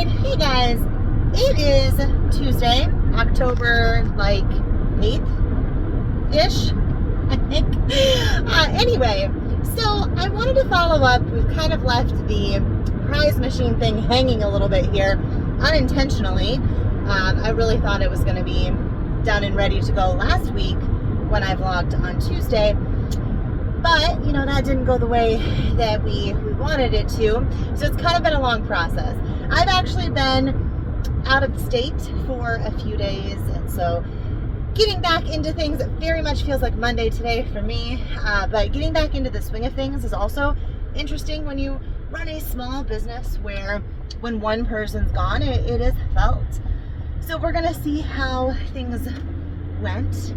right, hey guys, it is Tuesday, October 8th-ish, I think. Anyway, so I wanted to follow up. We've kind of left the prize machine thing hanging a little bit here unintentionally. I really thought it was going to be done and ready to go last week when I vlogged on Tuesday. But, you know, that didn't go the way that we wanted it to. So it's kind of been a long process. I've actually been out of the state for a few days. And so getting back into things, it very much feels like Monday today for me. But getting back into the swing of things is also interesting when you run a small business where when one person's gone, it is felt. So we're going to see how things went.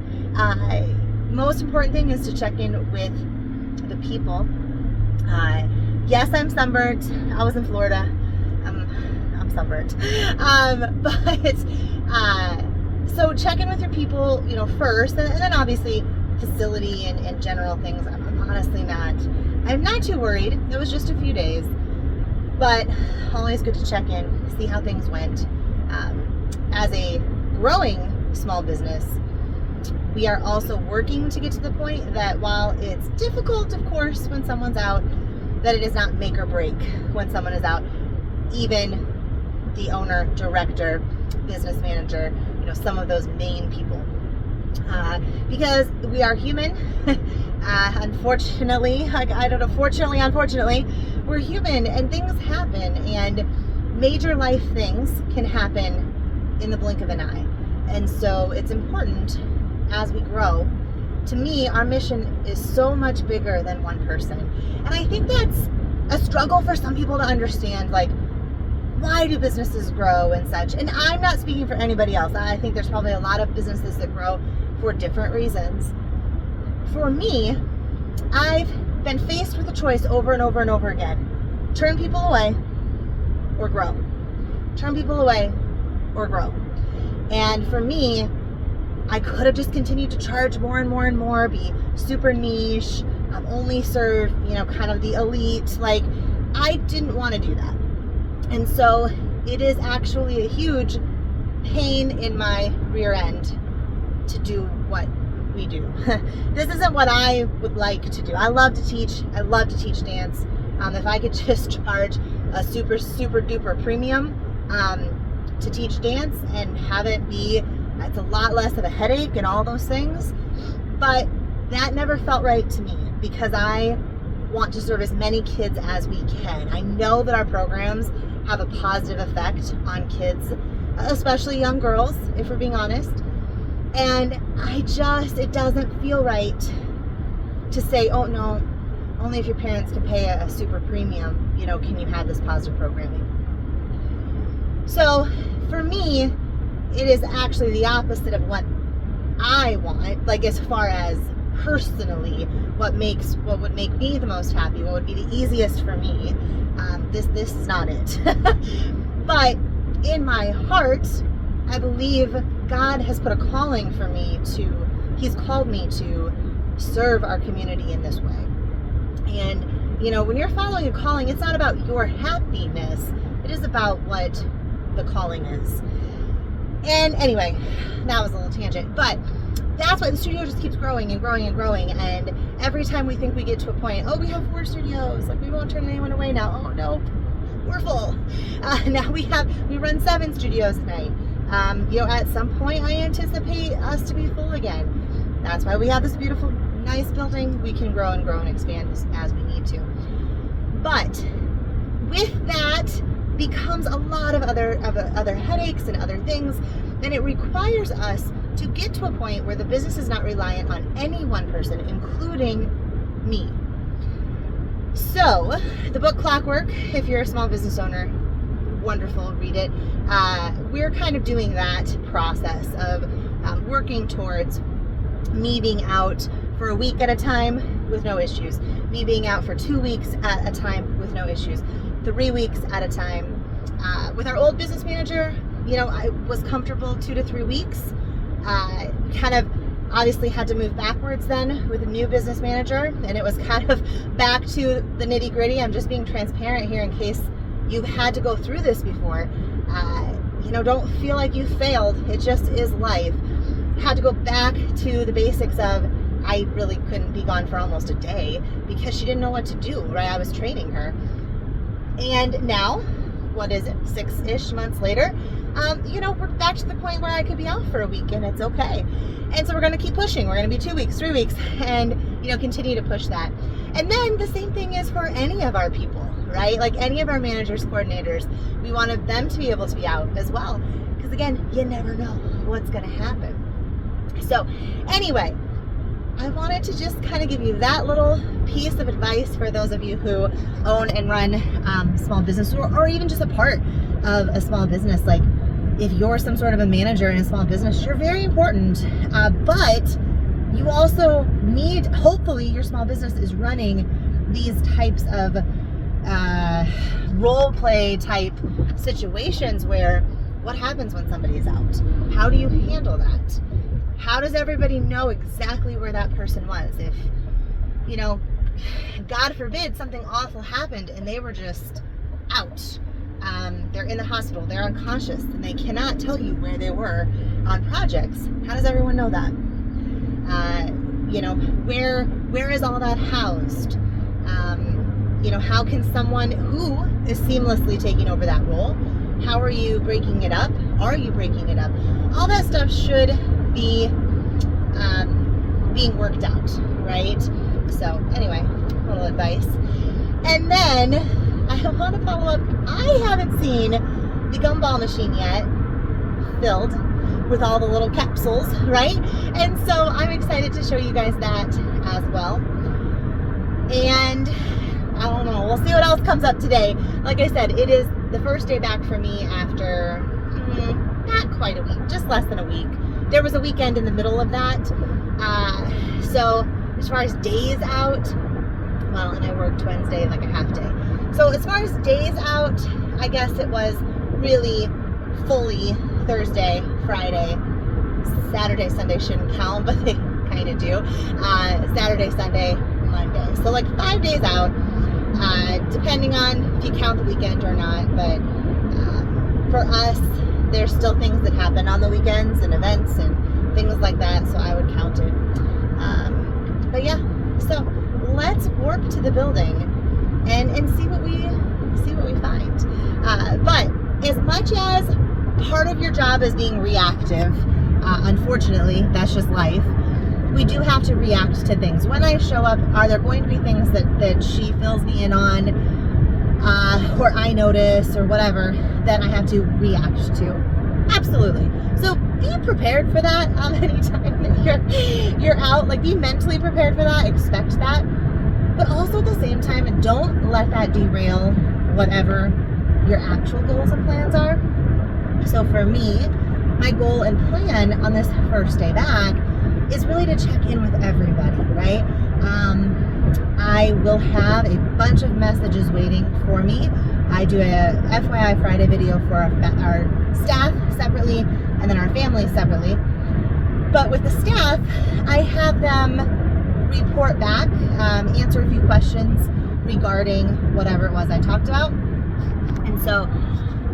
Most important thing is to check in with the people. Yes, I'm sunburnt. I was in Florida. I'm sunburnt. So check in with your people, you know, first, and then obviously facility and general things. I'm honestly I'm not too worried. It was just a few days, but always good to check in, see how things went. As a growing small business, we are also working to get to the point that while it's difficult, of course, when someone's out, that it is not make or break when someone is out. Even the owner, director, business manager, you know, some of those main people. Because we are human. Unfortunately, unfortunately, we're human and things happen, and major life things can happen in the blink of an eye. And so it's important as we grow. To me, our mission is so much bigger than one person. And I think that's a struggle for some people to understand, like, why do businesses grow and such? And I'm not speaking for anybody else. I think there's probably a lot of businesses that grow for different reasons. For me, I've been faced with a choice over and over and over again. Turn people away or grow. Turn people away or grow. And for me, I could have just continued to charge more and more and more, be super niche, only serve, you know, kind of the elite. Like, I didn't want to do that. And so it is actually a huge pain in my rear end to do what we do. This isn't what I would like to do. I love to teach. I love to teach dance. If I could just charge a super, super duper premium to teach dance and have it be, it's a lot less of a headache and all those things. But that never felt right to me because I want to serve as many kids as we can. I know that our programs have a positive effect on kids, especially young girls, if we're being honest. And it doesn't feel right to say, oh no, only if your parents can pay a super premium, you know, can you have this positive programming. So for me, it is actually the opposite of what I want, like as far as personally, what would make me the most happy, what would be the easiest for me. This is not it. But in my heart, I believe God has put a calling for me He's called me to serve our community in this way. And, you know, when you're following a calling, it's not about your happiness. It is about what the calling is. And anyway, that was a little tangent, but that's why the studio just keeps growing and growing and growing. And every time we think we get to a point, oh, we have 4 studios, like we won't turn anyone away now. Oh no, we're full. Now we run 7 studios a night. You know, at some point I anticipate us to be full again. That's why we have this beautiful, nice building. We can grow and expand as we need to. But with that becomes a lot of other headaches and other things, and it requires us to get to a point where the business is not reliant on any one person, including me. So the book Clockwork, if you're a small business owner, wonderful, read it. We're kind of doing that process of working towards me being out for a week at a time with no issues, me being out for 2 weeks at a time with no issues, 3 weeks at a time. With our old business manager, you know, I was comfortable 2 to 3 weeks. Kind of obviously had to move backwards then with a new business manager, and it was kind of back to the nitty gritty. I'm just being transparent here in case you've had to go through this before. Don't feel like you failed. It just is life. Had to go back to the basics of, I really couldn't be gone for almost a day because she didn't know what to do, right? I was training her. And now, what is it, 6-ish months later, we're back to the point where I could be out for a week and it's okay. And so we're going to keep pushing. We're going to be 2 weeks, 3 weeks, and, continue to push that. And then the same thing is for any of our people, right? Like any of our managers, coordinators, we wanted them to be able to be out as well. Because again, you never know what's going to happen. So anyway, I wanted to just kind of give you that little piece of advice for those of you who own and run small business or even just a part of a small business. Like if you're some sort of a manager in a small business, you're very important, but you also need, hopefully your small business is running these types of role play type situations where what happens when somebody is out? How do you handle that? How does everybody know exactly where that person was? If, God forbid something awful happened and they were just out. They're in the hospital, they're unconscious, and they cannot tell you where they were on projects. How does everyone know that? Where is all that housed? How can someone who is seamlessly taking over that role, how are you breaking it up? Are you breaking it up? All that stuff should be being worked out, right? So anyway, little advice. And then I want to follow up. I haven't seen the gumball machine yet filled with all the little capsules, right? And so I'm excited to show you guys that as well. And I don't know, we'll see what else comes up today. Like I said, it is the first day back for me after not quite a week, just less than a week. There was a weekend in the middle of that. So as far as days out, and I worked Wednesday like a half day. So as far as days out, I guess it was really fully Thursday, Friday, Saturday, Sunday shouldn't count, but they kind of do. Saturday, Sunday, Monday. So like 5 days out, depending on if you count the weekend or not. But for us, there's still things that happen on the weekends and events and things like that, so I would count it. But yeah, so let's warp to the building and see what we find. But as much as part of your job is being reactive, unfortunately, that's just life. We do have to react to things. When I show up, are there going to be things that she fills me in on, or I notice, or whatever, that I have to react to? Absolutely. So be prepared for that. Anytime that you're out, like be mentally prepared for that. Expect that, but also at the same time, don't let that derail whatever your actual goals and plans are. So for me, my goal and plan on this first day back is really to check in with everybody, right? I will have a bunch of messages waiting for me. I do a FYI Friday video for our staff separately and then our family separately. But with the staff, I have them report back, answer a few questions regarding whatever it was I talked about. And so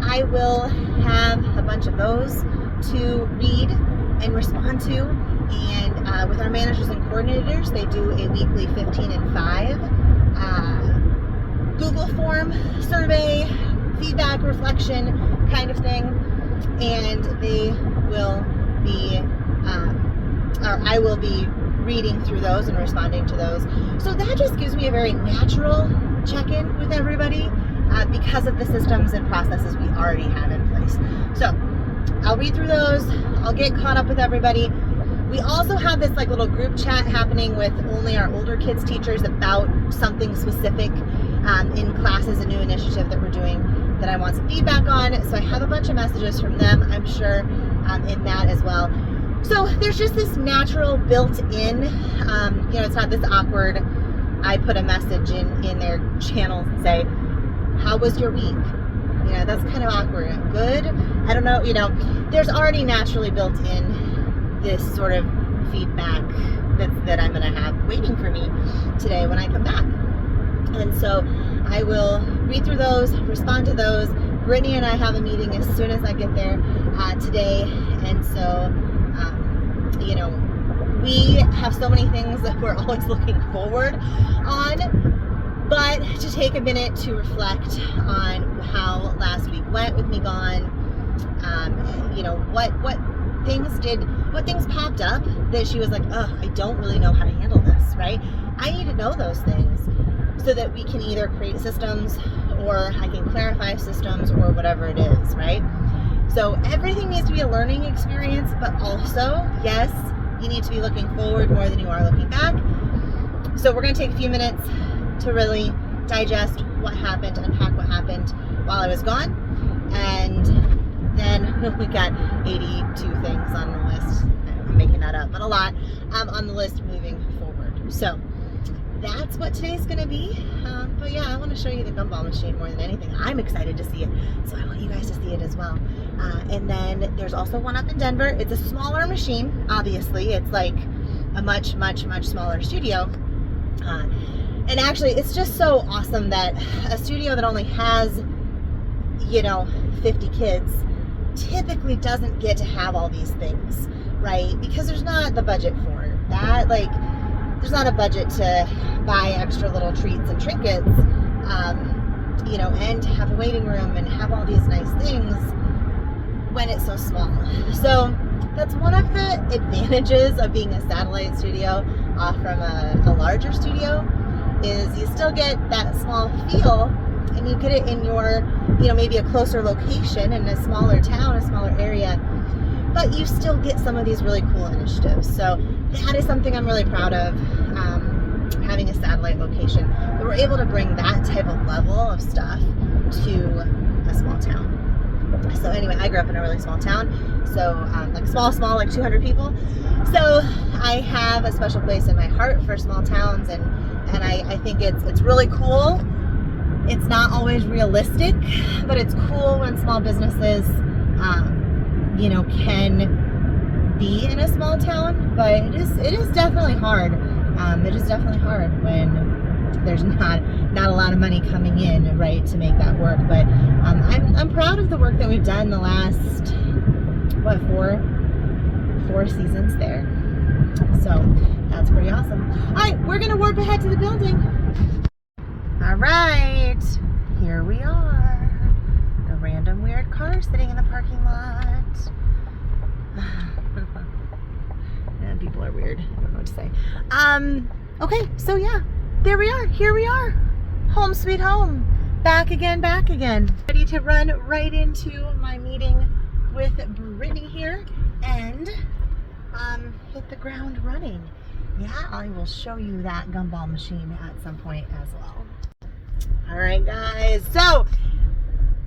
I will have a bunch of those to read and respond to. And with our managers and coordinators, they do a weekly 15 and 5 Google form survey, feedback, reflection kind of thing. And they will be, or I will be reading through those and responding to those. So that just gives me a very natural check-in with everybody because of the systems and processes we already have in place. So I'll read through those. I'll get caught up with everybody. We also have this like little group chat happening with only our older kids teachers about something specific in classes, a new initiative that we're doing that I want some feedback on. So I have a bunch of messages from them, I'm sure, in that as well. So there's just this natural built-in, it's not this awkward, I put a message in their channels and say, how was your week? That's kind of awkward. Good? I don't know, there's already naturally built in this sort of feedback that I'm going to have waiting for me today when I come back. And so I will read through those, respond to those, Brittany and I have a meeting as soon as I get there today, and so you know, we have so many things that we're always looking forward on, but to take a minute to reflect on how last week went with me gone, you know, what things popped up that she was like, oh, I don't really know how to handle this, right? I need to know those things so that we can either create systems or I can clarify systems or whatever it is, right? So everything needs to be a learning experience, but also, yes, you need to be looking forward more than you are looking back. So we're going to take a few minutes to really digest what happened, unpack what happened while I was gone. And then we got 82 things on the list. I'm making that up, but a lot on the list moving forward. So that's what today's going to be. But yeah, I want to show you the gumball machine more than anything. I'm excited to see it, so I want you guys to see it as well. And then there's also one up in Denver. It's a smaller machine, obviously. It's like a much, much, much smaller studio. And actually, it's just so awesome that a studio that only has, you know, 50 kids typically doesn't get to have all these things, right? Because there's not the budget for it. That, like, there's not a budget to buy extra little treats and trinkets, you know, and to have a waiting room and have all these nice things when it's so small. So that's one of the advantages of being a satellite studio off from a larger studio, is you still get that small feel, and you get it in your, you know, maybe a closer location in a smaller town, a smaller area, but you still get some of these really cool initiatives. So that is something I'm really proud of, having a satellite location, that we're able to bring that type of level of stuff to a small town. So anyway, I grew up in a really small town, so like small, like 200 people. So I have a special place in my heart for small towns, and I think it's really cool. It's not always realistic, but it's cool when small businesses, you know, can be in a small town. But it is definitely hard. It is definitely hard when there's not a lot of money coming in, right, to make that work. But I'm proud of the work that we've done the last, what, four seasons there. So that's pretty awesome. All right, we're gonna warp ahead to the building. All right, here we are. The random weird car sitting in the parking lot. And people are weird. I don't know what to say. Okay, so yeah, there we are. Here we are. Home sweet home. Back again. Ready to run right into my meeting with Brittany here and hit the ground running. Yeah, I will show you that gumball machine at some point as well. All right, guys. So,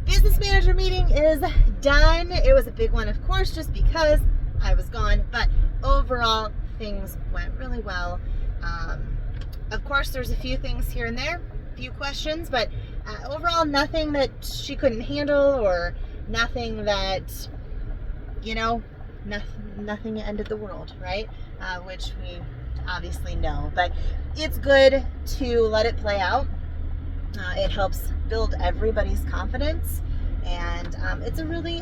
business manager meeting is done. It was a big one, of course, just because I was gone, but overall, things went really well. Of course, there's a few things here and there, a few questions, but overall, nothing that she couldn't handle, or nothing that, you know, nothing ended the world, right? Which we obviously know, but it's good to let it play out. It helps build everybody's confidence, and it's a really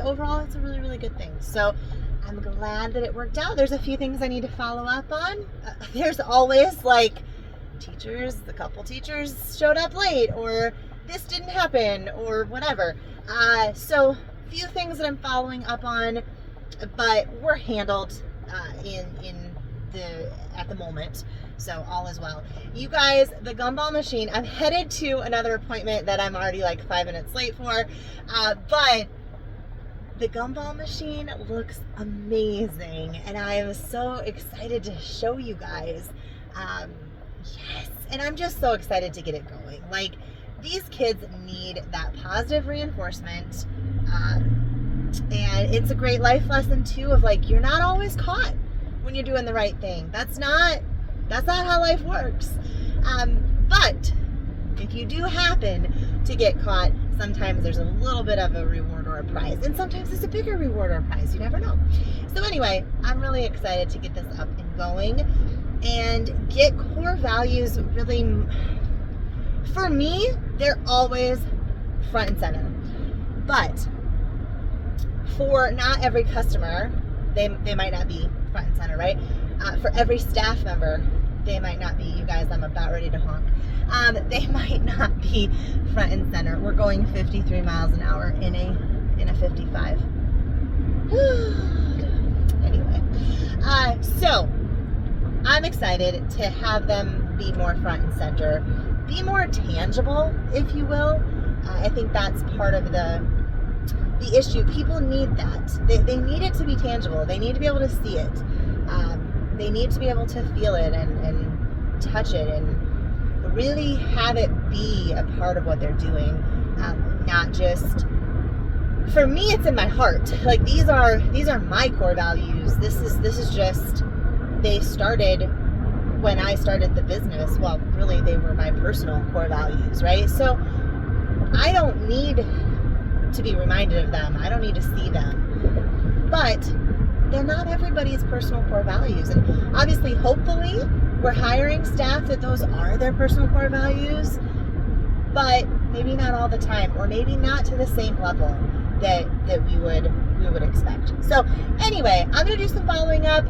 good thing. So I'm glad that it worked out. There's a few things I need to follow up on. There's always, like, a couple teachers showed up late, or this didn't happen, or whatever. So a few things that I'm following up on, but we're handled at the moment. So all is well. You guys, the gumball machine, I'm headed to another appointment that I'm already like 5 minutes late for, but the gumball machine looks amazing, and I am so excited to show you guys. Yes, and I'm just so excited to get it going. Like, these kids need that positive reinforcement, and it's a great life lesson too, of like, you're not always caught when you're doing the right thing. That's not how life works. But if you do happen to get caught, sometimes there's a little bit of a reward or a prize, and sometimes it's a bigger reward or a prize. You never know. So anyway, I'm really excited to get this up and going and get core values really, for me, they're always front and center. But for not every customer, they might not be front and center, right? For every staff member, they might not be. You guys, I'm about ready to honk. They might not be front and center. We're going 53 miles an hour in a 55. Anyway, so I'm excited to have them be more front and center, be more tangible, if you will. I think that's part of the issue. People need that. They need it to be tangible. They need to be able to see it. They need to be able to feel it and touch it and really have it be a part of what they're doing. Not just, for me, it's in my heart. Like these are my core values. This is just, they started when I started the business. Well, really they were my personal core values, right? So I don't need to be reminded of them. I don't need to see them. But they're not everybody's personal core values. And obviously, hopefully, we're hiring staff that those are their personal core values, but maybe not all the time, or maybe not to the same level that we would expect. So anyway, I'm gonna do some following up.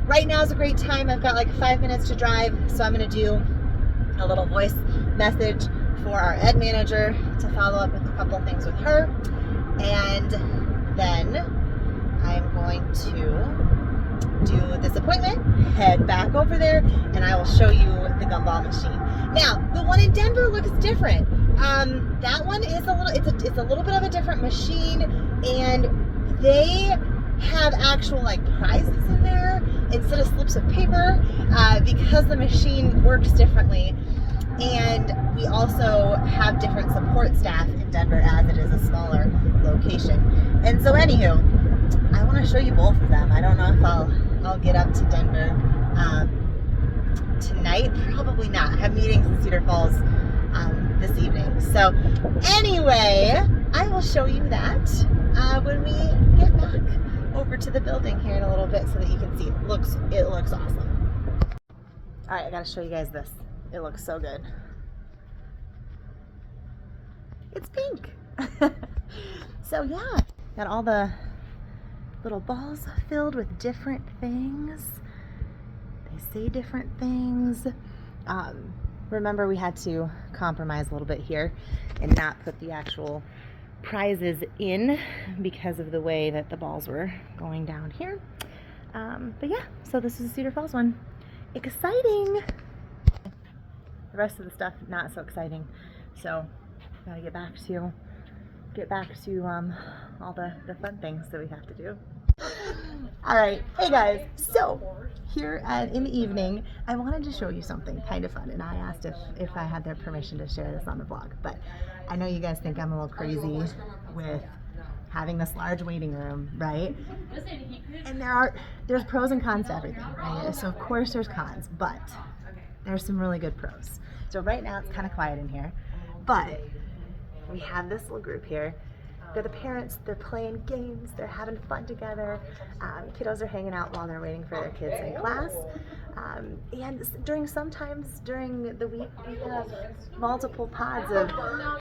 Right now is a great time. I've got like 5 minutes to drive, so I'm gonna do a little voice message for our ed manager to follow up with a couple things with her, and then I'm going to do this appointment, head back over there, and I will show you the gumball machine. Now, the one in Denver looks different. That one is it's a little bit of a different machine, and they have actual like prizes in there instead of slips of paper, because the machine works differently. And we also have different support staff in Denver as it is a smaller location. And so anywho, I want to show you both of them. I don't know if I'll get up to Denver tonight. Probably not. I have meetings in Cedar Falls this evening. So anyway, I will show you that when we get back over to the building here in a little bit so that you can see. It looks awesome. All right, I gotta show you guys this. It looks so good. It's pink. So yeah, got all the little balls filled with different things. They say different things. Remember, we had to compromise a little bit here and not put the actual prizes in because of the way that the balls were going down here. But yeah, so this is a Cedar Falls one. Exciting! The rest of the stuff not so exciting. So gotta get back to all the fun things that we have to do. All right, hey guys, so here in the evening I wanted to show you something kind of fun, and I asked if I had their permission to share this on the vlog, but I know you guys think I'm a little crazy with having this large waiting room, right? And there's pros and cons to everything, right? So of course there's cons, but there's some really good pros. So right now it's kind of quiet in here, but we have this little group here. They're the parents, they're playing games, they're having fun together. Kiddos are hanging out while they're waiting for their kids in class. And sometimes during the week, we have multiple pods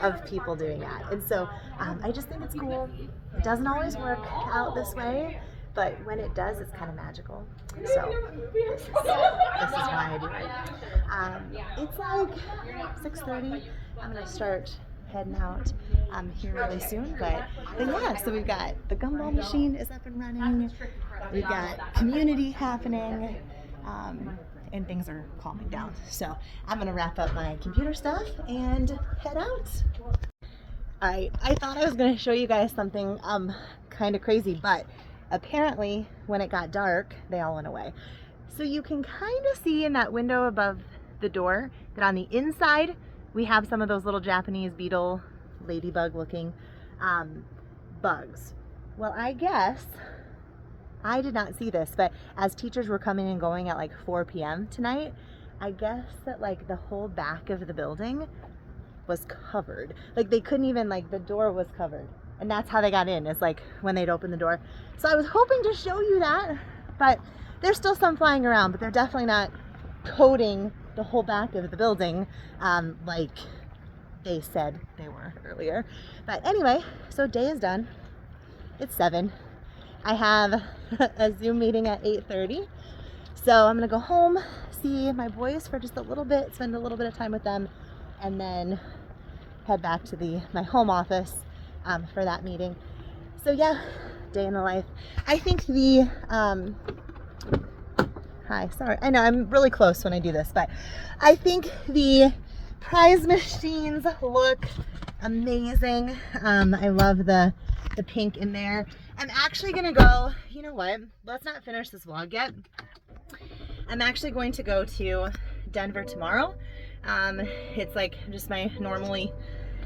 of people doing that. And so I just think it's cool. It doesn't always work out this way, but when it does, it's kind of magical. So this is why I do it. It's like 6:30. I'm gonna start heading out here really soon, but yeah, so we've got the gumball machine is up and running. We've got community happening, and things are calming down. So I'm gonna wrap up my computer stuff and head out. All right, I thought I was gonna show you guys something kind of crazy, but apparently when it got dark, they all went away. So you can kind of see in that window above the door that on the inside we have some of those little Japanese beetle, ladybug looking bugs. Well, I guess I did not see this, but as teachers were coming and going at like 4 p.m. tonight, I guess that like the whole back of the building was covered. Like they couldn't even, like the door was covered. And that's how they got in, is like when they'd open the door. So I was hoping to show you that, but there's still some flying around, but they're definitely not coating the whole back of the building like they said they were earlier. But anyway, so day is done. It's 7. I have a Zoom meeting at 8:30. So I'm gonna go home, see my boys for just a little bit, spend a little bit of time with them, and then head back to my home office for that meeting. So yeah, day in the life. I think hi, sorry, I know I'm really close when I do this, but I think the prize machines look amazing. I love the pink in there. I'm actually gonna go, you know what, let's not finish this vlog yet. I'm actually going to go to Denver tomorrow. It's like just my normally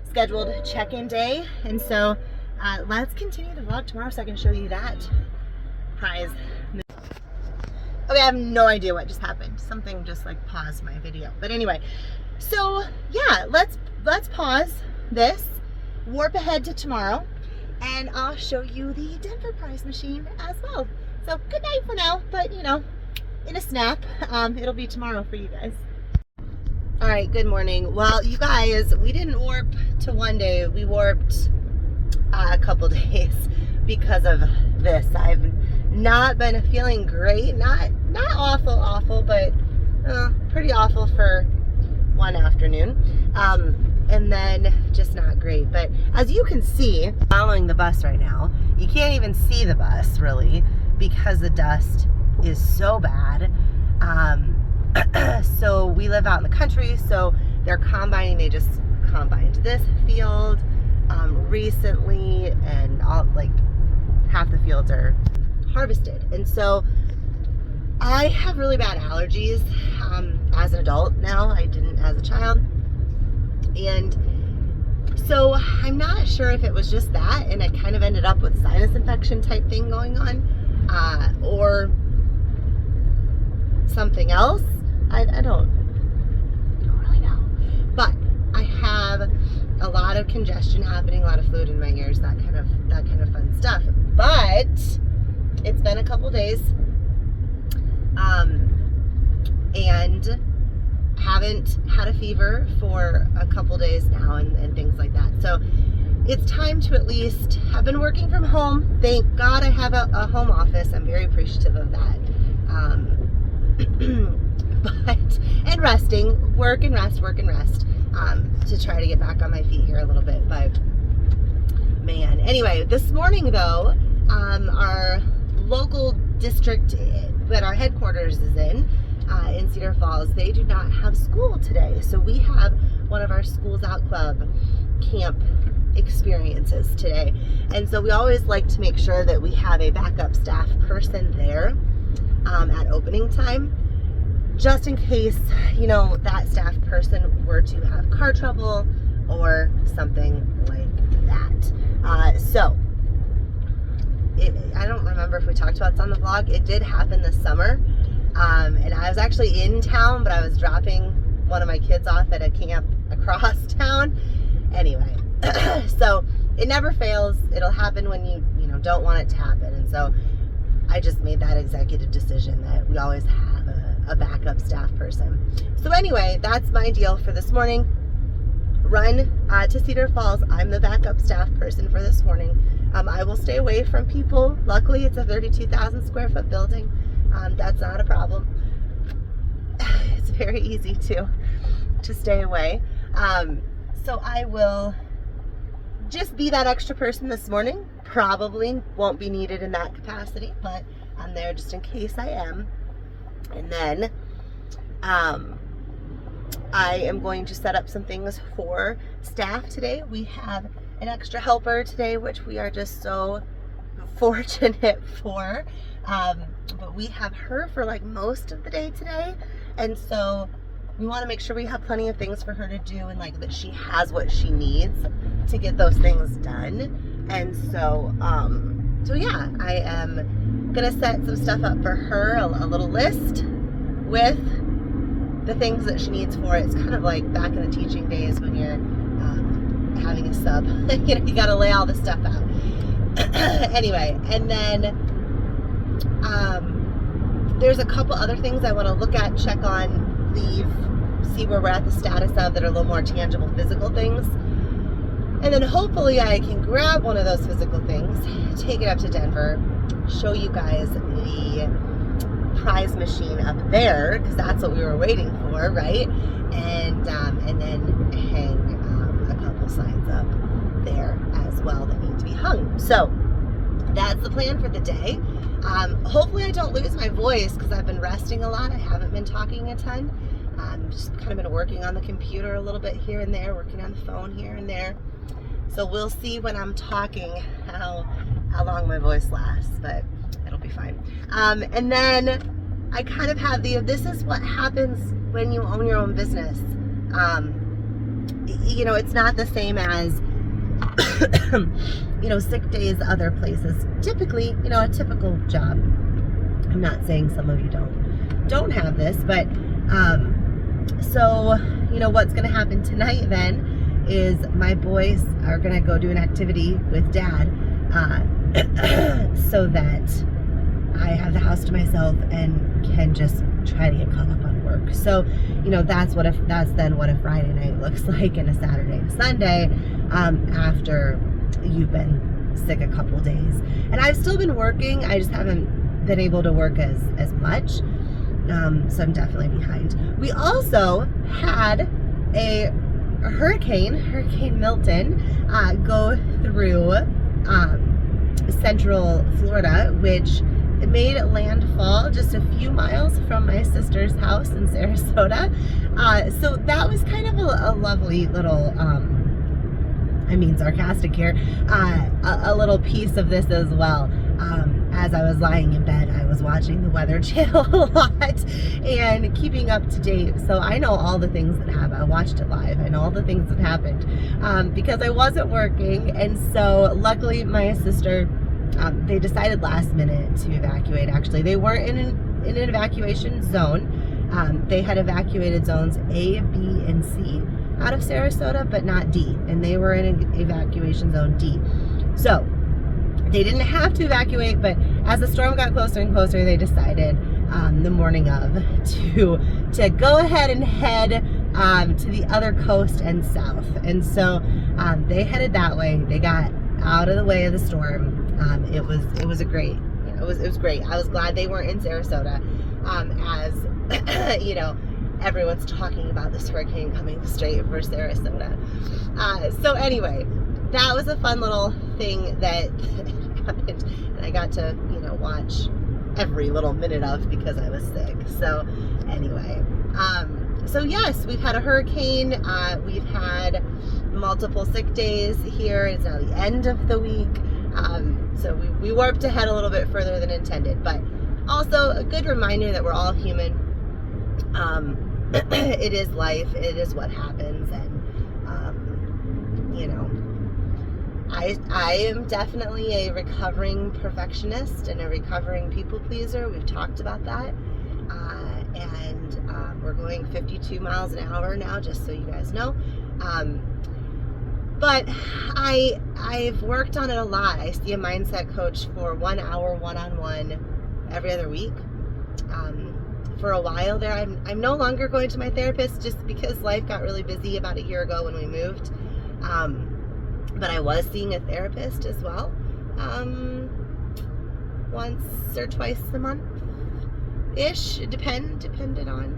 scheduled check-in day, and so let's continue the vlog tomorrow so I can show you that prize. Okay, I have no idea what just happened. Something just like paused my video. But anyway, so yeah, let's pause this, warp ahead to tomorrow, and I'll show you the Denver prize machine as well. So good night for now, but you know, in a snap, it'll be tomorrow for you guys. All right, good morning. Well, you guys, we didn't warp to one day, we warped a couple days because of this. I've not been feeling great, not awful, but pretty awful for one afternoon, and then just not great. But as you can see, following the bus right now, you can't even see the bus really because the dust is so bad. So we live out in the country, so they're combining, they just combined this field recently, and all, like, half the fields are harvested. And so I have really bad allergies as an adult now. I didn't as a child. And so I'm not sure if it was just that and I kind of ended up with sinus infection type thing going on, or something else. I don't really know. But I have a lot of congestion happening, a lot of fluid in my ears, that kind of fun stuff. But it's been a couple days, and haven't had a fever for a couple days now, and things like that. So it's time to at least, I've been working from home. Thank God I have a home office. I'm very appreciative of that. And resting, work and rest, to try to get back on my feet here a little bit. But man, anyway, this morning though, our local district that our headquarters is in Cedar Falls, they do not have school today. So we have one of our Schools Out Club camp experiences today. And so we always like to make sure that we have a backup staff person there at opening time, just in case, you know, that staff person were to have car trouble or something like that. I don't remember if we talked about this on the vlog. It did happen this summer. And I was actually in town, but I was dropping one of my kids off at a camp across town. Anyway, so it never fails. It'll happen when you don't want it to happen. And so I just made that executive decision that we always have a backup staff person. So anyway, that's my deal for this morning. Run to Cedar Falls. I'm the backup staff person for this morning. I will stay away from people. Luckily, it's a 32,000 square foot building. That's not a problem. It's very easy to stay away. So I will just be that extra person this morning. Probably won't be needed in that capacity, but I'm there just in case I am. And then I am going to set up some things for staff today. We have an extra helper today, which we are just so fortunate for. But we have her for like most of the day today, and so we want to make sure we have plenty of things for her to do, and like that she has what she needs to get those things done. And so so yeah, I am gonna set some stuff up for her, a little list with the things that she needs for it. It's kind of like back in the teaching days when you're having a sub. You gotta lay all the stuff out. Anyway, and then there's a couple other things I want to look at, check on, leave see where we're at the status of that are a little more tangible physical things. And then hopefully I can grab one of those physical things, take it up to Denver, show you guys the prize machine up there, because that's what we were waiting for, right? And then hang a couple signs up there as well that need to be hung. So that's the plan for the day. Hopefully I don't lose my voice because I've been resting a lot. I haven't been talking a ton. Just kind of been working on the computer a little bit here and there, working on the phone here and there. So we'll see when I'm talking how long my voice lasts, but it'll be fine. And then I kind of have this is what happens when you own your own business. You know, it's not the same as, you know, sick days other places. Typically, you know, a typical job. I'm not saying some of you don't have this, but so, you know, what's going to happen tonight then is my boys are going to go do an activity with Dad so that I have the house to myself and can just try to get caught up on work. So, you know, that's then what a Friday night looks like, and a Saturday and Sunday after you've been sick a couple days. And I've still been working, I just haven't been able to work as much. So I'm definitely behind. We also had a Hurricane Milton go through central Florida, which made landfall just a few miles from my sister's house in Sarasota. So that was kind of a lovely little, I mean sarcastic here, a little piece of this as well. As I was lying in bed, I was watching the Weather Channel a lot and keeping up to date. So I know all the things that happened. I watched it live. I know all the things that happened because I wasn't working. And so luckily my sister, they decided last minute to evacuate. Actually, they weren't in an evacuation zone. They had evacuated zones A, B, and C out of Sarasota, but not D. And they were in an evacuation zone D. So they didn't have to evacuate, but as the storm got closer and closer, they decided the morning of to go ahead and head to the other coast and south. And so they headed that way. They got out of the way of the storm. It was a great, you know, it was great. I was glad they weren't in Sarasota, as you know, everyone's talking about this hurricane coming straight for Sarasota. So anyway, that was a fun little thing that happened, and I got to, you know, watch every little minute of because I was sick. So anyway, so yes, we've had a hurricane. We've had multiple sick days here. It's now the end of the week. So we warped ahead a little bit further than intended, but also a good reminder that we're all human. It is life. It is what happens. And, you know, I am definitely a recovering perfectionist and a recovering people pleaser. We've talked about that. And we're going 52 miles an hour now, just so you guys know. But I've worked on it a lot. I see a mindset coach for 1 hour one-on-one every other week. For a while there, I'm no longer going to my therapist just because life got really busy about a year ago when we moved. But I was seeing a therapist as well, once or twice a month-ish, depended on.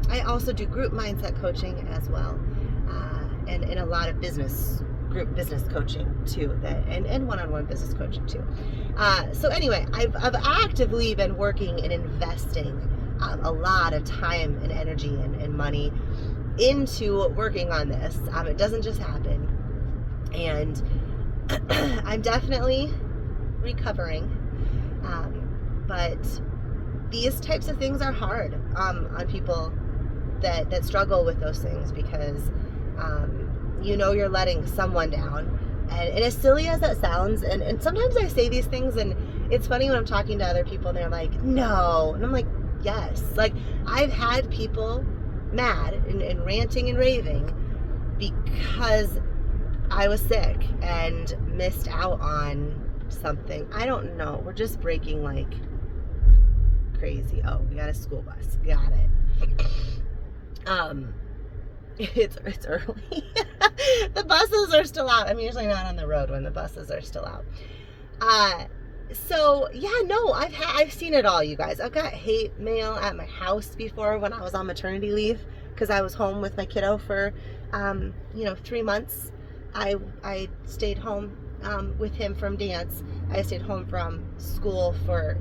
I also do group mindset coaching as well, and a lot of group business coaching too, and one-on-one business coaching too. So anyway, I've actively been working and investing a lot of time and energy and money into working on this. It doesn't just happen, and I'm definitely recovering, but these types of things are hard on people that struggle with those things, because you know you're letting someone down. And as silly as that sounds, and sometimes I say these things, and it's funny when I'm talking to other people and they're like, no. And I'm like, yes. Like, I've had people mad and ranting and raving because I was sick and missed out on something. I don't know. We're just breaking like crazy. Oh, we got a school bus. Got it. It's early. The buses are still out. I'm usually not on the road when the buses are still out. So yeah, no, I've seen it all, you guys. I've got hate mail at my house before when I was on maternity leave because I was home with my kiddo for 3 months. I stayed home with him from dance. I stayed home from school for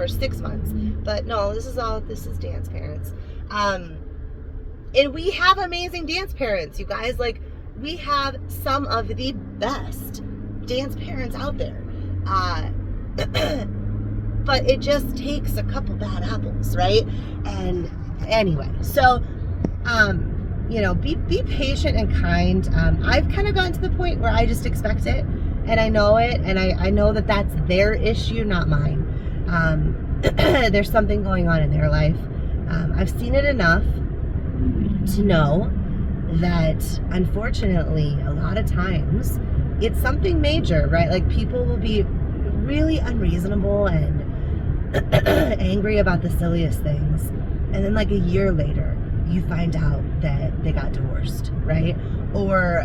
6 months. But no, this is dance parents. And we have amazing dance parents, you guys. Like, we have some of the best dance parents out there. But it just takes a couple bad apples, right? And anyway, so be patient and kind. I've kind of gotten to the point where I just expect it, and I know it, and I know that that's their issue, not mine. There's something going on in their life. I've seen it enough to know that, unfortunately, a lot of times it's something major, right? Like, people will be really unreasonable and angry about the silliest things, and then like a year later you find out that they got divorced, right? Or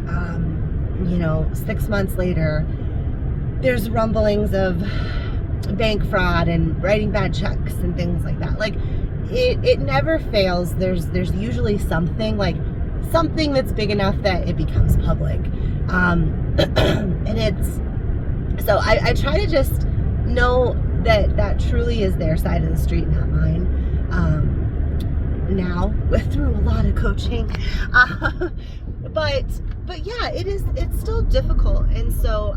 6 months later there's rumblings of bank fraud and writing bad checks and things like that. Like, it never fails. There's usually something that's big enough that it becomes public. And it's so I try to just know that truly is their side of the street, not mine. Now, through a lot of coaching, but yeah, it's still difficult, and so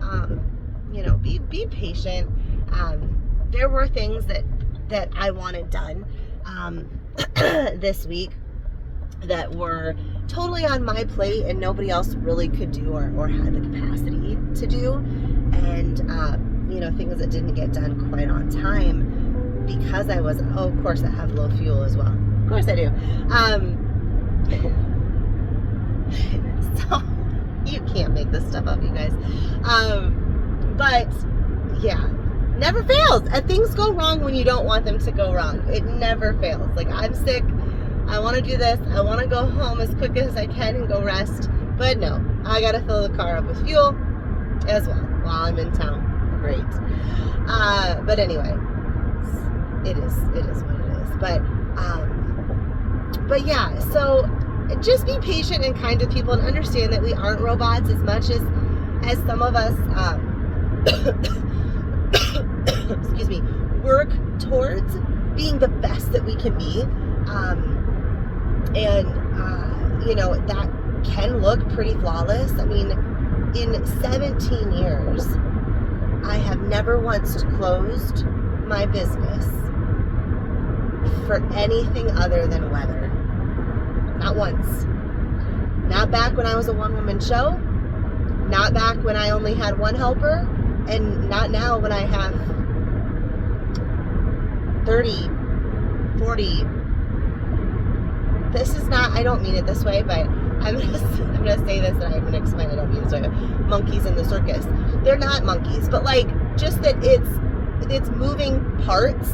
be patient. There were things that I wanted done this week that were totally on my plate and nobody else really could do or had the capacity to do, and things that didn't get done quite on time because I was, of course I have low fuel as well. Of course I do. So you can't make this stuff up, you guys. But yeah, never fails. And things go wrong when you don't want them to go wrong. It never fails. Like, I'm sick. I want to do this. I want to go home as quick as I can and go rest. But no, I got to fill the car up with fuel as well while I'm in town. Great. But anyway, it is what it is. But yeah, so just be patient and kind with people and understand that we aren't robots as much as some of us, excuse me, work towards being the best that we can be. That can look pretty flawless. I mean, in 17 years, I have never once closed my business for anything other than weather. Not once. Not back when I was a one-woman show. Not back when I only had one helper. And not now when I have 30, 40. This is not, I don't mean it this way, but I'm gonna say this and I'm gonna explain it. I don't mean it this way. Monkeys in the circus. They're not monkeys, but like, just that it's moving parts.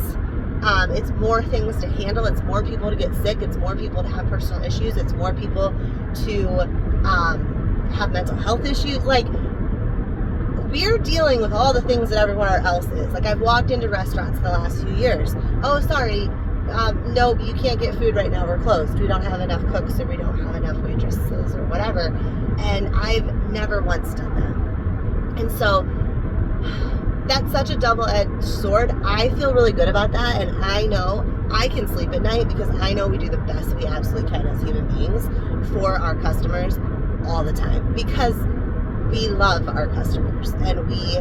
It's more things to handle. It's more people to get sick. It's more people to have personal issues. It's more people to have mental health issues. Like, we're dealing with all the things that everyone else is. Like, I've walked into restaurants in the last few years. Oh, sorry. No, you can't get food right now. We're closed. We don't have enough cooks, or we don't have enough waitresses, or whatever. And I've never once done that. And so that's such a double-edged sword. I feel really good about that, and I know I can sleep at night because I know we do the best we absolutely can as human beings for our customers all the time, because we love our customers and we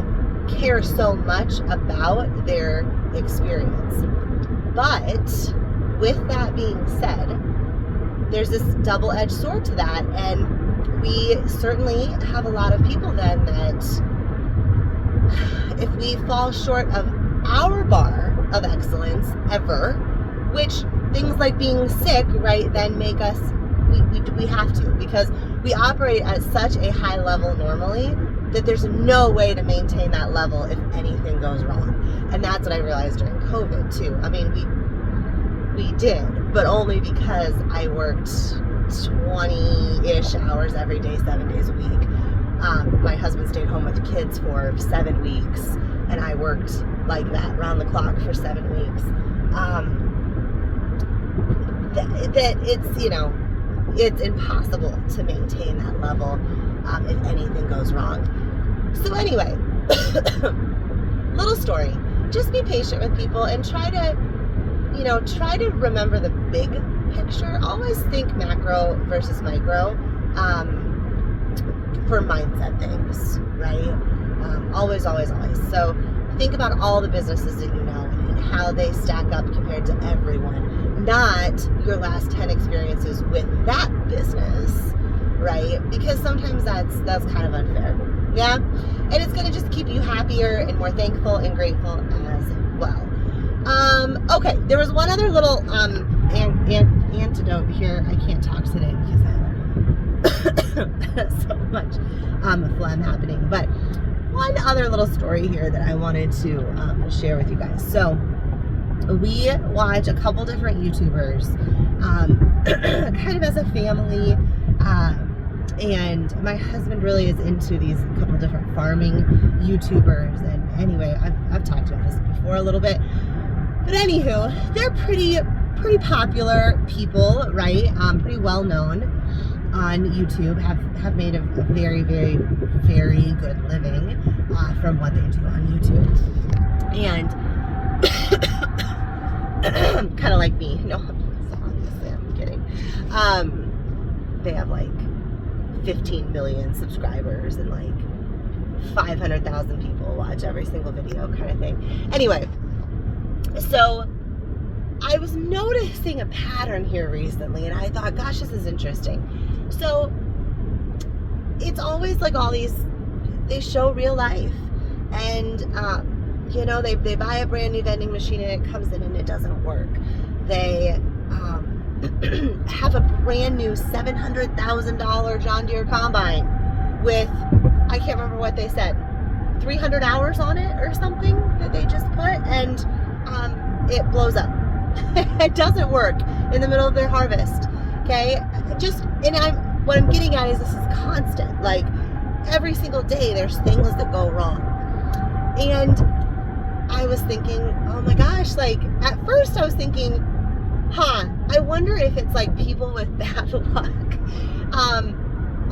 care so much about their experience. But with that being said, there's this double-edged sword to that, and we certainly have a lot of people then that, if we fall short of our bar of excellence ever, which things like being sick, right, then make us, we have to, because we operate at such a high level normally that there's no way to maintain that level if anything goes wrong. And that's what I realized during COVID too. I mean, we did, but only because I worked 20-ish hours every day, 7 days a week. My husband stayed home with the kids for 7 weeks, and I worked like that round the clock for 7 weeks. That it's, you know, it's impossible to maintain that level if anything goes wrong. So anyway, little story. Just be patient with people and try to remember the big picture. Always think macro versus micro for mindset things, right? Always. So think about all the businesses that you know and how they stack up compared to everyone, not your last 10 experiences with that business, right? Because sometimes that's kind of unfair, yeah? And it's going to just keep you happier and more thankful and grateful as well. Okay, there was one other little antidote here. I can't talk today because I have so much phlegm happening. But one other little story here that I wanted to share with you guys. So we watch a couple different YouTubers kind of as a family. And my husband really is into these couple different farming YouTubers. And anyway, I've talked about this before a little bit. But anywho, they're pretty popular people, right? Pretty well known on YouTube, have made a very, very, very good living from what they do on YouTube. And kind of like me. No, honestly, I'm kidding. They have like 15 million subscribers and like 500,000 people watch every single video kind of thing. Anyway, so I was noticing a pattern here recently, and I thought, gosh, this is interesting. So it's always like all these, they show real life, and you know, they buy a brand new vending machine and it comes in and it doesn't work. They have a brand new $700,000 John Deere combine with, I can't remember what they said, 300 hours on it or something that they just put, and it blows up. It doesn't work in the middle of their harvest. Okay, what I'm getting at is this is constant. Like every single day, there's things that go wrong, and I was thinking, oh my gosh! Like at first, I was thinking, I wonder if it's like people with bad luck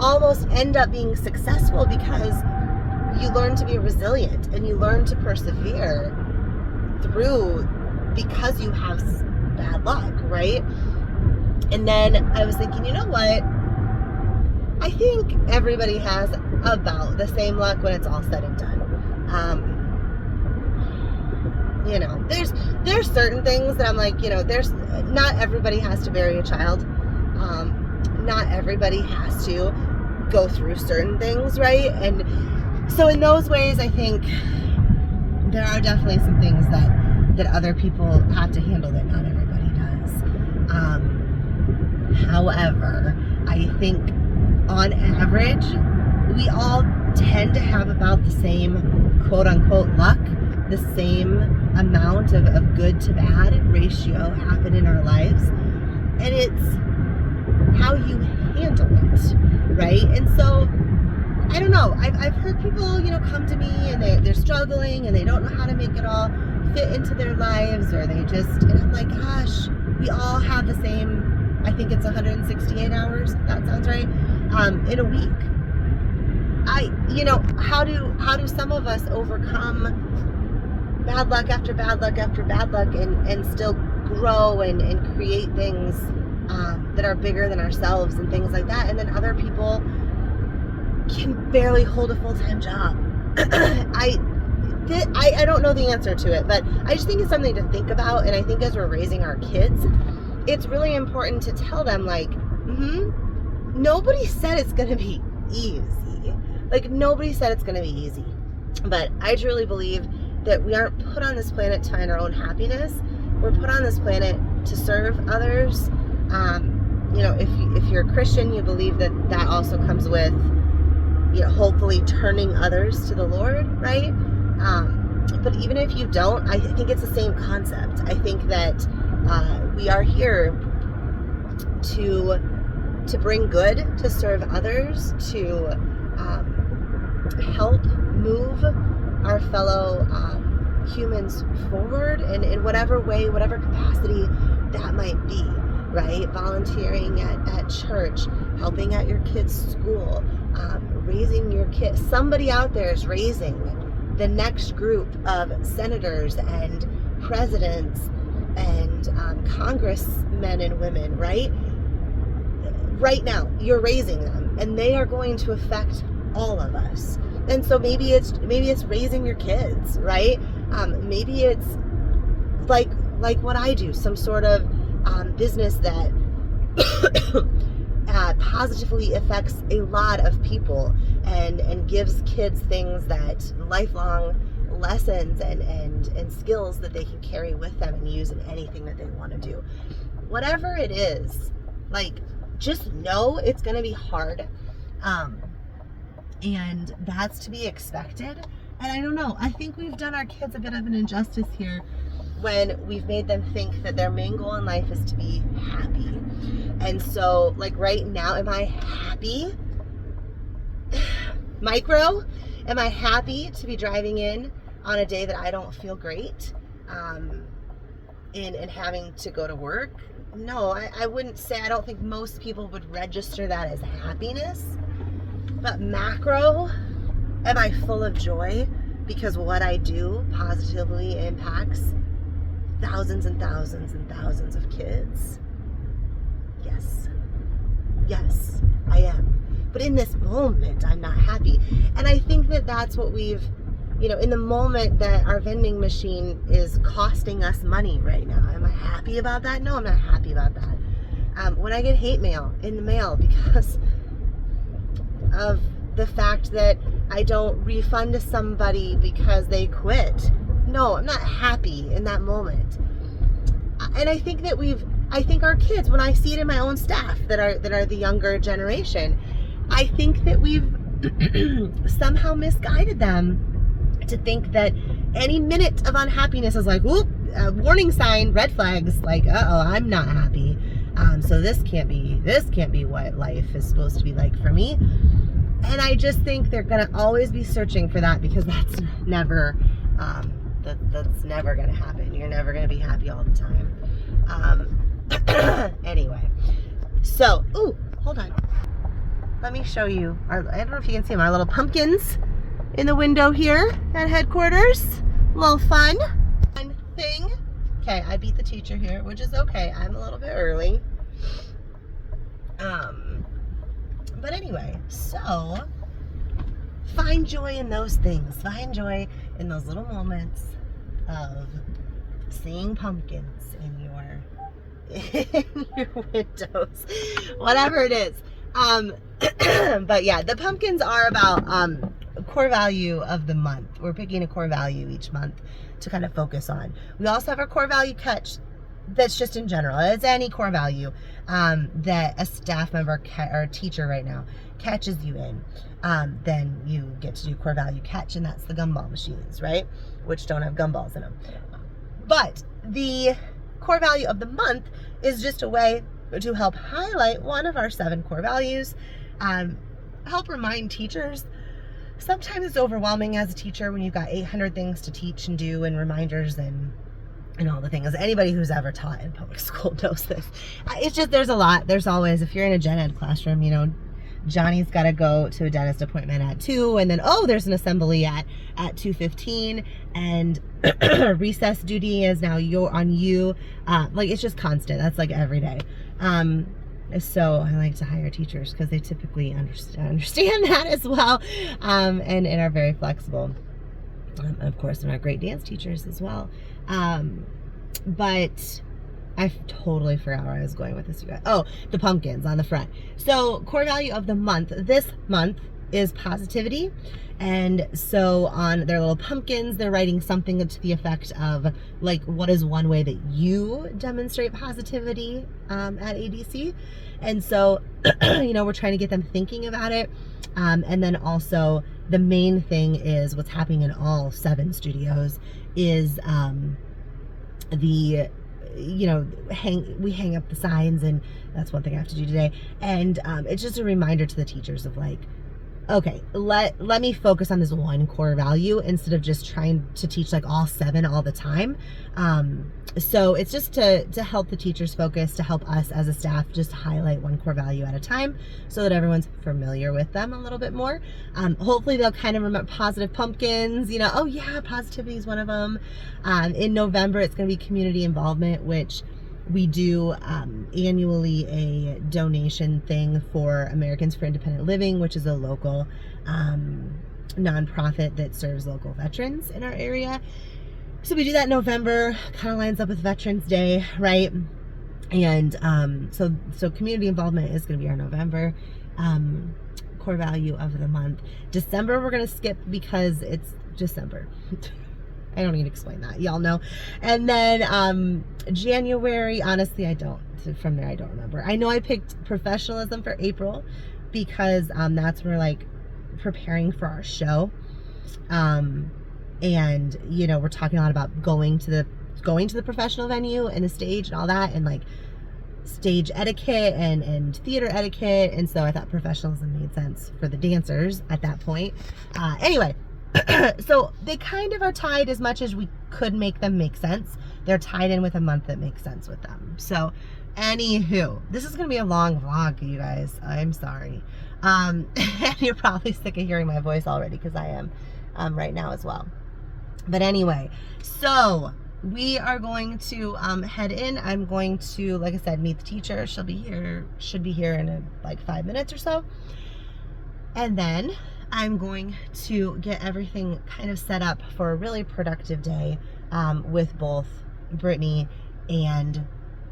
almost end up being successful because you learn to be resilient and you learn to persevere through because you have bad luck, right? And then I was thinking, you know what? I think everybody has about the same luck when it's all said and done. You know, there's certain things that I'm like, you know, there's not everybody has to bury a child. Not everybody has to go through certain things, right? And so in those ways, I think there are definitely some things that other people have to handle that not everybody does. However, I think on average, we all tend to have about the same quote unquote luck, the same amount of good to bad ratio happen in our lives. And it's how you handle it, right? And so, I don't know, I've heard people, you know, come to me and they're struggling and they don't know how to make it all fit into their lives, or they just, and I'm like, gosh, we all have the same, I think it's 168 hours, if that sounds right, in a week. How do some of us overcome bad luck after bad luck after bad luck and still grow and create things that are bigger than ourselves and things like that, and then other people can barely hold a full-time job. I don't know the answer to it, but I just think it's something to think about. And I think as we're raising our kids, it's really important to tell them, like, nobody said it's going to be easy. Like, nobody said it's going to be easy. But I truly believe that we aren't put on this planet to find our own happiness. We're put on this planet to serve others. If you're a Christian, you believe that also comes with, hopefully turning others to the Lord, right? But even if you don't, I think it's the same concept. I think that We are here to bring good, to serve others, to help move our fellow humans forward in whatever way, whatever capacity that might be, right? Volunteering at church, helping at your kids' school, raising your kids. Somebody out there is raising the next group of senators and presidents and congressmen and women, right? Right now, you're raising them, and they are going to affect all of us. And so maybe it's raising your kids, right? Maybe it's like what I do, some sort of business that positively affects a lot of people and gives kids things that lifelong lessons and skills that they can carry with them and use in anything that they want to do. Whatever it is, like, just know it's going to be hard. And that's to be expected. And I don't know, I think we've done our kids a bit of an injustice here when we've made them think that their main goal in life is to be happy. And so, like, right now, am I happy? Micro, am I happy to be driving in on a day that I don't feel great? And having to go to work? No, I wouldn't say, I don't think most people would register that as happiness. But macro, am I full of joy because what I do positively impacts thousands and thousands and thousands of kids? Yes. Yes, I am. But in this moment, I'm not happy. And I think that that's what we've, in the moment that our vending machine is costing us money right now, am I happy about that? No, I'm not happy about that. When I get hate mail in the mail because of the fact that I don't refund somebody because they quit. No, I'm not happy in that moment. And I think that I think our kids, when I see it in my own staff that are the younger generation, I think that we've somehow misguided them to think that any minute of unhappiness is like, whoop, warning sign, red flags, like, uh-oh, I'm not happy. So this can't be what life is supposed to be like for me. And I just think they're gonna always be searching for that, because that's never gonna happen. You're never gonna be happy all the time. Anyway, so, hold on. Let me show you. I don't know if you can see them, our little pumpkins in the window here at headquarters. A little fun thing. Okay, I beat the teacher here, which is okay. I'm a little bit early. But anyway, so find joy in those things. Find joy in those little moments of seeing pumpkins in your windows, whatever it is. But yeah, the pumpkins are about core value of the month. We're picking a core value each month to kind of focus on. We also have our core value catch. That's just in general. It's any core value that a staff member or a teacher right now catches you in. Then you get to do core value catch, and that's the gumball machines, right? Which don't have gumballs in them. But the core value of the month is just a way to help highlight one of our 7 core values. Help remind teachers. Sometimes it's overwhelming as a teacher when you've got 800 things to teach and do, and reminders and all the things. Anybody who's ever taught in public school knows this. It's just, there's a lot. There's always, if you're in a gen ed classroom, Johnny's got to go to a dentist appointment at 2, and then, there's an assembly at 2:15, and recess duty is now on you. Like, it's just constant. That's like every day. So I like to hire teachers because they typically understand that as well, and are very flexible. Of course, they're not great dance teachers as well. But I totally forgot where I was going with this, you guys. Oh, the pumpkins on the front. So core value of the month, this month, is positivity. And so on their little pumpkins, they're writing something to the effect of, like, what is one way that you demonstrate positivity at ADC? And so, we're trying to get them thinking about it. And then also the main thing is what's happening in all 7 studios is you know, we hang up the signs, and that's one thing I have to do today. And it's just a reminder to the teachers of like, okay, let me focus on this one core value instead of just trying to teach like all 7 all the time. So it's just to help the teachers focus, to help us as a staff just highlight one core value at a time so that everyone's familiar with them a little bit more. Hopefully they'll kind of remember positive pumpkins, you know, oh yeah, positivity is one of them. In November, it's going to be community involvement, which we do annually a donation thing for Americans for Independent Living, which is a local nonprofit that serves local veterans in our area. So we do that in November, kind of lines up with Veterans Day, right? And so community involvement is going to be our November core value of the month. December we're going to skip because it's December. I don't need to explain that. Y'all know. And then January, honestly, I don't. From there, I don't remember. I know I picked professionalism for April because that's when we're like preparing for our show. And, you know, we're talking a lot about going to the professional venue and the stage and all that, and like stage etiquette and theater etiquette. And so I thought professionalism made sense for the dancers at that point. Anyway. So they kind of are tied as much as we could make them make sense. They're tied in with a month that makes sense with them. So anywho, this is going to be a long vlog, you guys. I'm sorry. And you're probably sick of hearing my voice already, because I am right now as well. But anyway, so we are going to head in. I'm going to, like I said, meet the teacher. She'll be here, should be here in like 5 minutes or so. And then I'm going to get everything kind of set up for a really productive day with both Brittany and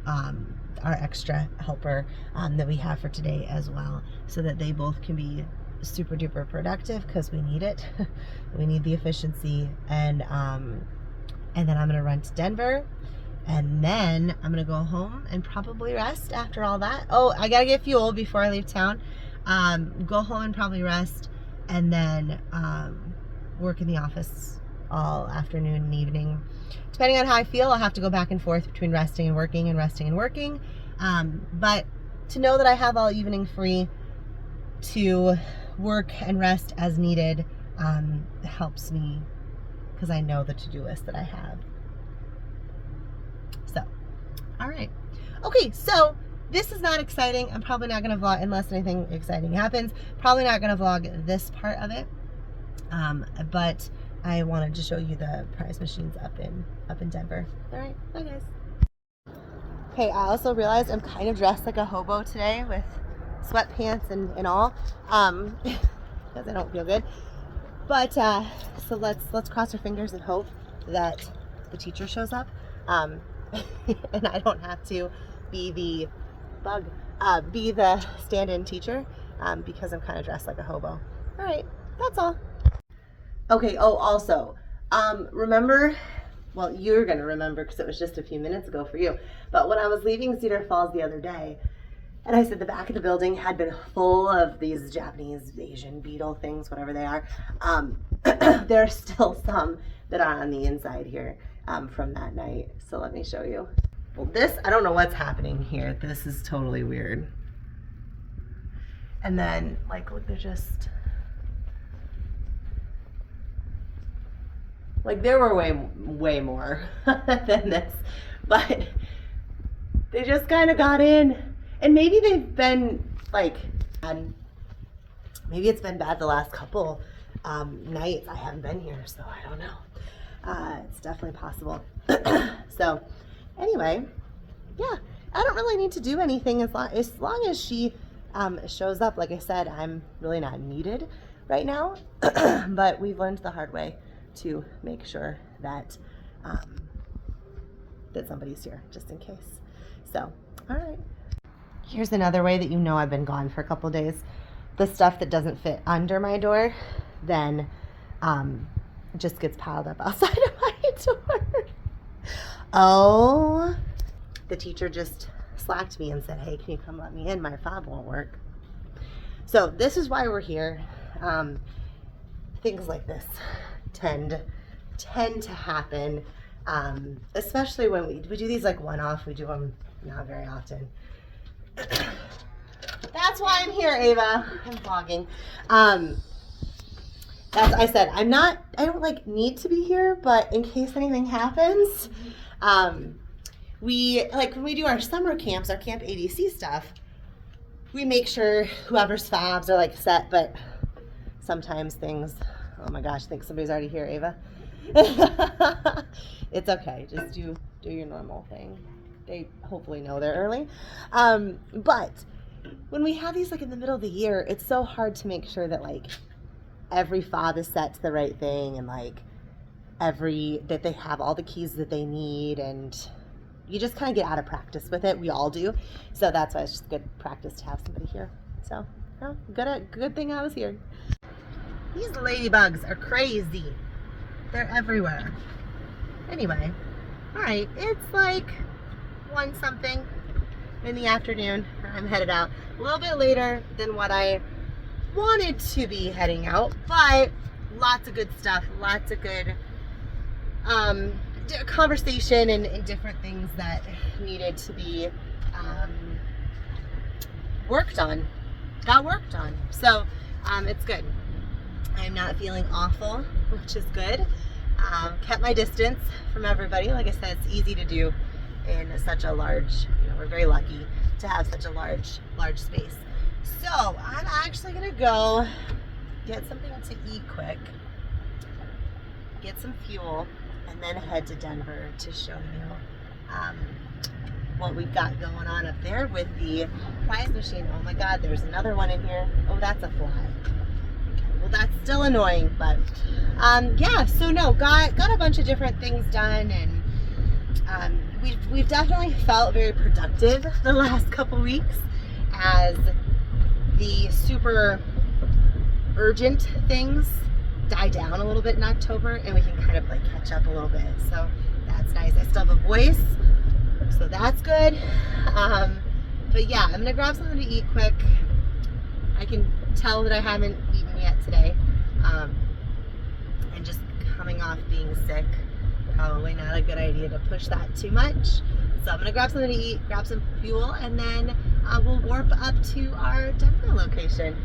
our extra helper that we have for today as well, so that they both can be super duper productive, because we need it. We need the efficiency. And then I'm gonna run to Denver, and then I'm gonna go home and probably rest after all that. Oh, I gotta get fuel before I leave town. Go home and probably rest, and then work in the office all afternoon and evening. Depending on how I feel, I'll have to go back and forth between resting and working and resting and working. But to know that I have all evening free to work and rest as needed helps me, because I know the to-do list that I have. So, all right. Okay, so this is not exciting. I'm probably not going to vlog unless anything exciting happens. Probably not going to vlog this part of it. But I wanted to show you the prize machines up in Denver. All right, bye guys. Okay, I also realized I'm kind of dressed like a hobo today with sweatpants and all, because I don't feel good. But so let's cross our fingers and hope that the teacher shows up, and I don't have to be the stand-in teacher, because I'm kind of dressed like a hobo. All right, that's all. Okay, oh, also, remember, well, you're going to remember because it was just a few minutes ago for you, but when I was leaving Cedar Falls the other day, and I said the back of the building had been full of these Japanese, Asian beetle things, whatever they are, there are still some that are on the inside here from that night. So let me show you. Well, this, I don't know what's happening here. This is totally weird. And then, like, look, they're just, like, there were way more than this, but they just kind of got in. And maybe they've been, like, maybe it's been bad the last couple nights I haven't been here, so I don't know. It's definitely possible. So, anyway, yeah, I don't really need to do anything as long as she shows up. Like I said, I'm really not needed right now, but we've learned the hard way to make sure that that somebody's here, just in case. So, all right. Here's another way that you know I've been gone for a couple days. The stuff that doesn't fit under my door, then just gets piled up outside of my door. Oh, the teacher just slacked me and said, hey, can you come let me in? My fob won't work. So this is why we're here. Things like this tend to happen. Especially when we do these like one-off. We do them not very often. That's why I'm here, Ava. I'm vlogging. That's I said I don't like need to be here, but in case anything happens, we like when we do our summer camps, our Camp ADC stuff, we make sure whoever's fobs are like set, but sometimes things, oh my gosh, I think somebody's already here, Ava. It's okay, just do your normal thing. They hopefully know they're early. But when we have these like in the middle of the year, it's so hard to make sure that like every fob is set to the right thing, and like that they have all the keys that they need, and you just kind of get out of practice with it. We all do. So that's why it's just good practice to have somebody here. So good thing I was here. These ladybugs are crazy. They're everywhere. Anyway, all right, it's like 1 something in the afternoon. I'm headed out a little bit later than what I wanted to be heading out, but lots of good stuff, lots of good conversation and different things that needed to be got worked on. So it's good. I'm not feeling awful, which is good. Kept my distance from everybody. Like I said, it's easy to do in such a large, we're very lucky to have such a large space. So I'm actually gonna go get something to eat quick, get some fuel, and then head to Denver to show you what we've got going on up there with the prize machine. Oh my God, there's another one in here. Oh, that's a fly. Okay, well that's still annoying, but yeah. So no, got a bunch of different things done, and we've definitely felt very productive the last couple weeks as the super urgent things die down a little bit in October, and we can kind of like catch up a little bit. So that's nice. I still have a voice, so that's good. But yeah, I'm gonna grab something to eat quick. I can tell that I haven't eaten yet today, and just coming off being sick, probably not a good idea to push that too much. So I'm gonna grab something to eat, grab some fuel, and then we'll warp up to our Denver location.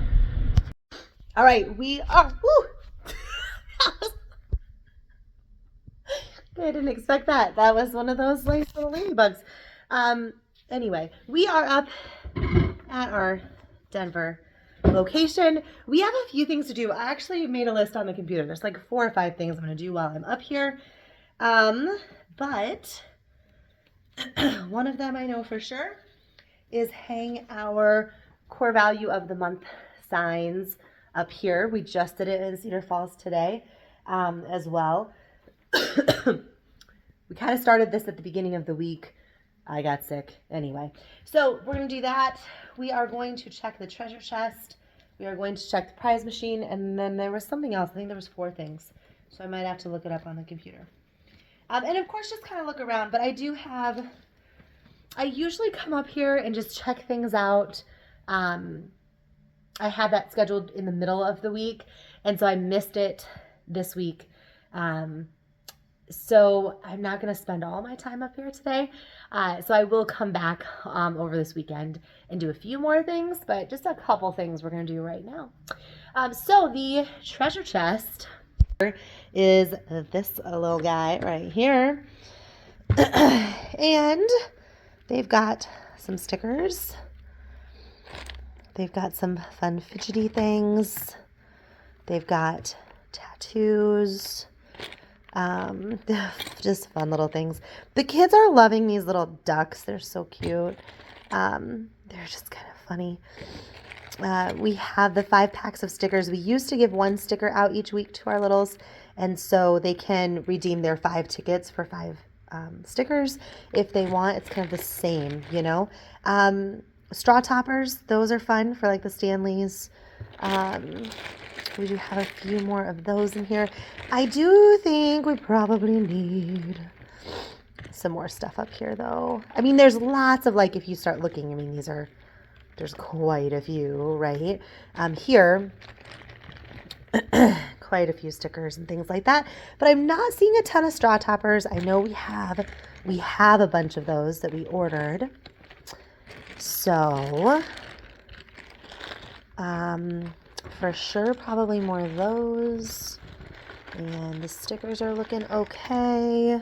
All right, we are, woo! I didn't expect that. That was one of those nice little ladybugs. Anyway, we are up at our Denver location. We have a few things to do. I actually made a list on the computer. There's like 4 or 5 things I'm gonna do while I'm up here. But one of them I know for sure is hang our core value of the month signs up here. We just did it in Cedar Falls today as well. We kind of started this at the beginning of the week. I got sick anyway. So we're going to do that. We are going to check the treasure chest. We are going to check the prize machine. And then there was something else. I think there was 4 things. So I might have to look it up on the computer. And of course, just kind of look around. But I usually come up here and just check things out. I had that scheduled in the middle of the week, and so I missed it this week. So I'm not going to spend all my time up here today. So I will come back over this weekend and do a few more things, but just a couple things we're going to do right now. So the treasure chest is this little guy right here. And they've got some stickers. They've got some fun fidgety things. They've got tattoos. Just fun little things. The kids are loving these little ducks. They're so cute. They're just kind of funny. We have the 5 packs of stickers. We used to give 1 sticker out each week to our littles, and so they can redeem their 5 tickets for 5 stickers if they want. It's kind of the same, you know. Straw toppers, those are fun for like the Stanleys. We do have a few more of those in here. I do think we probably need some more stuff up here though. I mean, there's lots of, like, if you start looking, I mean, there's quite a few, right? Here, quite a few stickers and things like that, but I'm not seeing a ton of straw toppers. I know we have a bunch of those that we ordered. So, for sure, probably more of those. And the stickers are looking okay.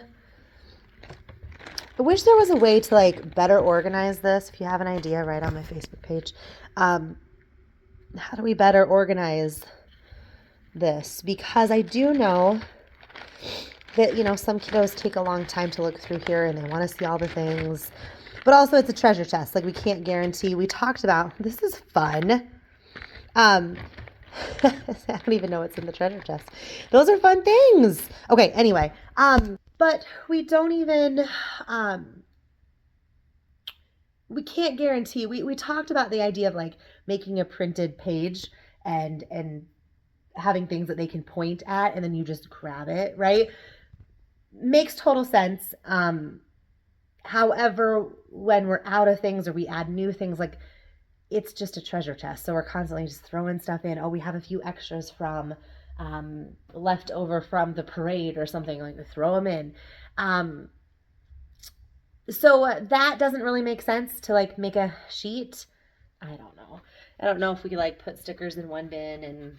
I wish there was a way to like better organize this. If you have an idea, write on my Facebook page. How do we better organize this? Because I do know that, you know, some kiddos take a long time to look through here and they want to see all the things. But also it's a treasure chest. Like we can't guarantee. We talked about, this is fun. I don't even know what's in the treasure chest. Those are fun things. Okay, anyway. But we don't even, we can't guarantee. We talked about the idea of like making a printed page and having things that they can point at and then you just grab it, right? Makes total sense. However, when we're out of things or we add new things, like it's just a treasure chest. So we're constantly just throwing stuff in. Oh, we have a few extras from left over from the parade or something, like we throw them in. So that doesn't really make sense to like make a sheet. I don't know if we could like put stickers in one bin and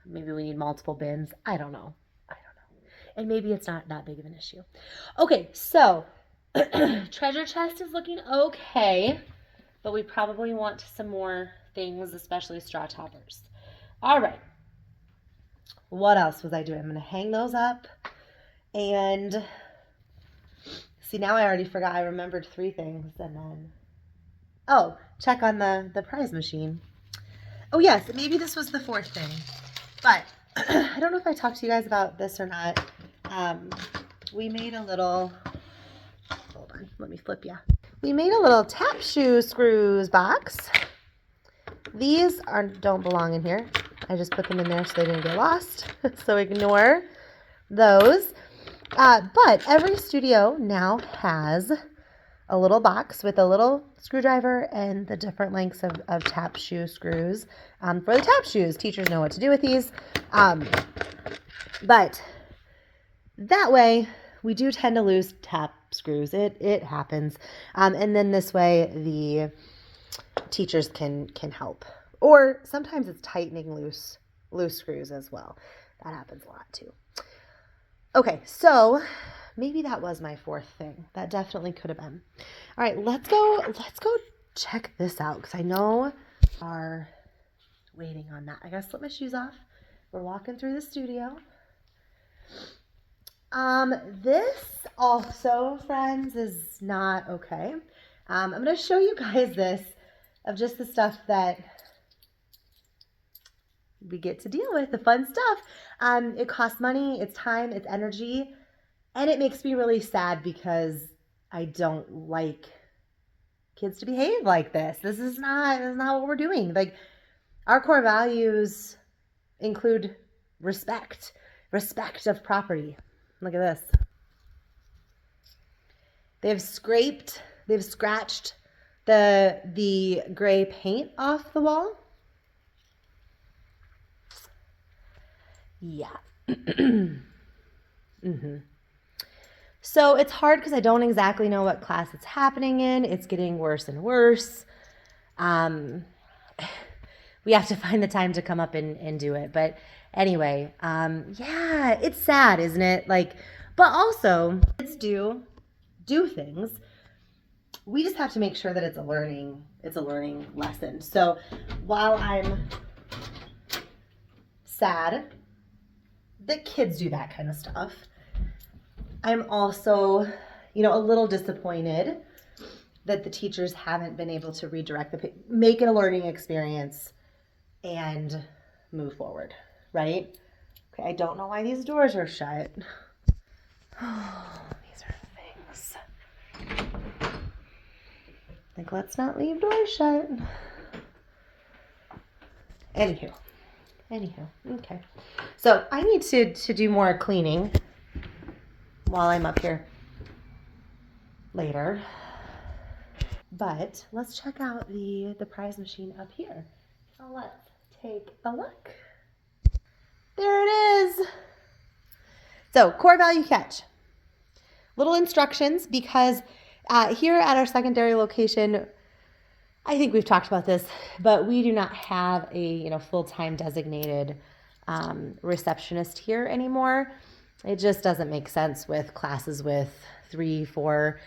maybe we need multiple bins. I don't know. And maybe it's not that big of an issue. Okay, so treasure chest is looking okay, but we probably want some more things, especially straw toppers. All right. What else was I doing? I'm going to hang those up. And see, now I already forgot. I remembered 3 things. And then, oh, check on the prize machine. Oh, yes, maybe this was the 4th thing. But I don't know if I talked to you guys about this or not. We made a little, hold on, let me flip ya. We made a little tap shoe screws box. These don't belong in here. I just put them in there so they didn't get lost. So ignore those. But every studio now has a little box with a little screwdriver and the different lengths of tap shoe screws for the tap shoes. Teachers know what to do with these. But that way, we do tend to lose tap screws. It happens. And then this way, the teachers can help. Or sometimes it's tightening loose screws as well. That happens a lot too. Okay, so maybe that was my 4th thing. That definitely could have been. All right, let's go check this out because I know we are waiting on that. I gotta slip my shoes off. We're walking through the studio. This also, friends, is not okay. I'm going to show you guys this of just the stuff that we get to deal with, the fun stuff. It costs money, it's time, it's energy, and it makes me really sad because I don't like kids to behave like this. This is not what we're doing. Like, our core values include respect of property. Look at this. They've scratched the gray paint off the wall. Yeah. So it's hard because I don't exactly know what class it's happening in. It's getting worse and worse. We have to find the time to come up and do it. But anyway, yeah, it's sad, isn't it? Like, but also kids do things. We just have to make sure that it's a learning lesson. So while I'm sad that kids do that kind of stuff, I'm also, a little disappointed that the teachers haven't been able to redirect make it a learning experience and move forward, right? Okay, I don't know why these doors are shut. Oh, these are things. Like, let's not leave doors shut. Anywho, okay. So I need to do more cleaning while I'm up here later. But let's check out the prize machine up here. So let's take a look. There it is. So core value catch. Little instructions, because here at our secondary location, I think we've talked about this, but we do not have a full-time designated receptionist here anymore. It just doesn't make sense with classes with 3, 4,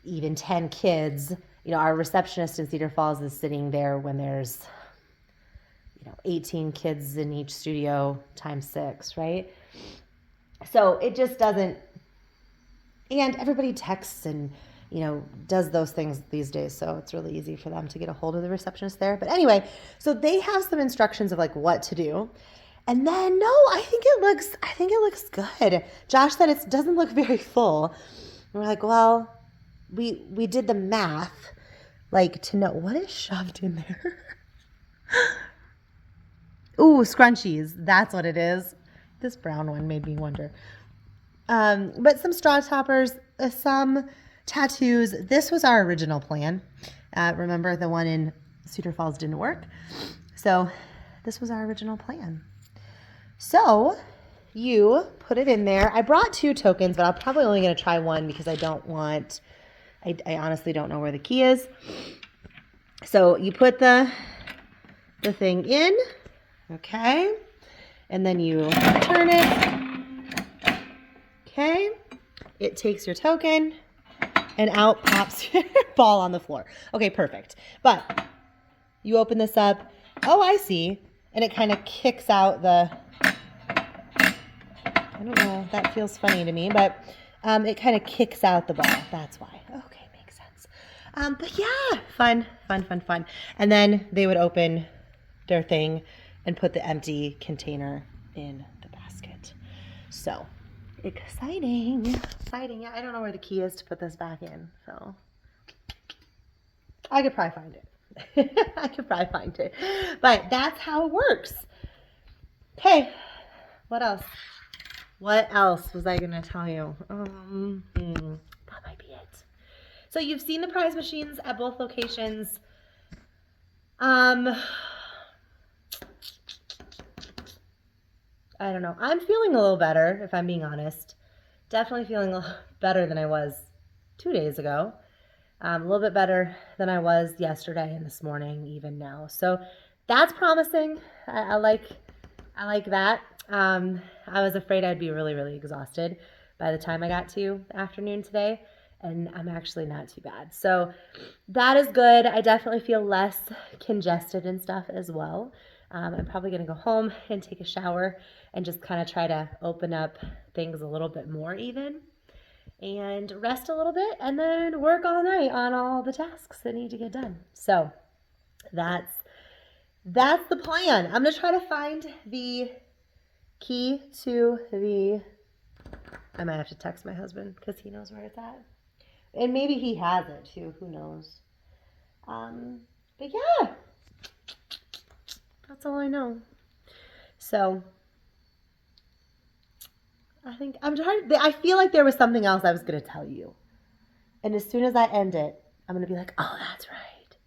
even 10 kids. Our receptionist in Cedar Falls is sitting there when there's 18 kids in each studio times 6, right? So it just doesn't, and everybody texts and does those things these days, so it's really easy for them to get a hold of the receptionist there. But anyway, so they have some instructions of what to do. And then I think it looks good. Josh said it doesn't look very full. And we're like, well, we did the math to know what is shoved in there. Ooh, scrunchies. That's what it is. This brown one made me wonder. But some straw toppers, some tattoos. This was our original plan. Remember, the one in Cedar Falls didn't work. So this was our original plan. So you put it in there. I brought 2 tokens, but I'm probably only going to try one because I honestly don't know where the key is. So you put the thing in, okay, and then you turn it, okay, it takes your token, and out pops your ball on the floor. Okay, perfect. But you open this up, oh, I see, and it kind of kicks out I don't know, that feels funny to me, but it kind of kicks out the ball. That's why. Okay, makes sense. But yeah, fun. And then they would open their thing and put the empty container in the basket. So exciting. Yeah, I don't know where the key is to put this back in, so I could probably find it. But that's how it works. Okay, what else? What else was I going to tell you? That might be it. So you've seen the prize machines at both locations. I don't know. I'm feeling a little better, if I'm being honest. Definitely feeling a little better than I was 2 days ago. A little bit better than I was yesterday and this morning, even now. So that's promising. I like that. I was afraid I'd be really, really exhausted by the time I got to the afternoon today, and I'm actually not too bad. So that is good. I definitely feel less congested and stuff as well. I'm probably going to go home and take a shower and just kind of try to open up things a little bit more even and rest a little bit and then work all night on all the tasks that need to get done. So that's the plan. I'm going to try to find the key to I might have to text my husband because he knows where it's at. And maybe he has it too. Who knows? But yeah, that's all I know. So I feel like there was something else I was going to tell you. And as soon as I end it, I'm going to be like, oh, that's right.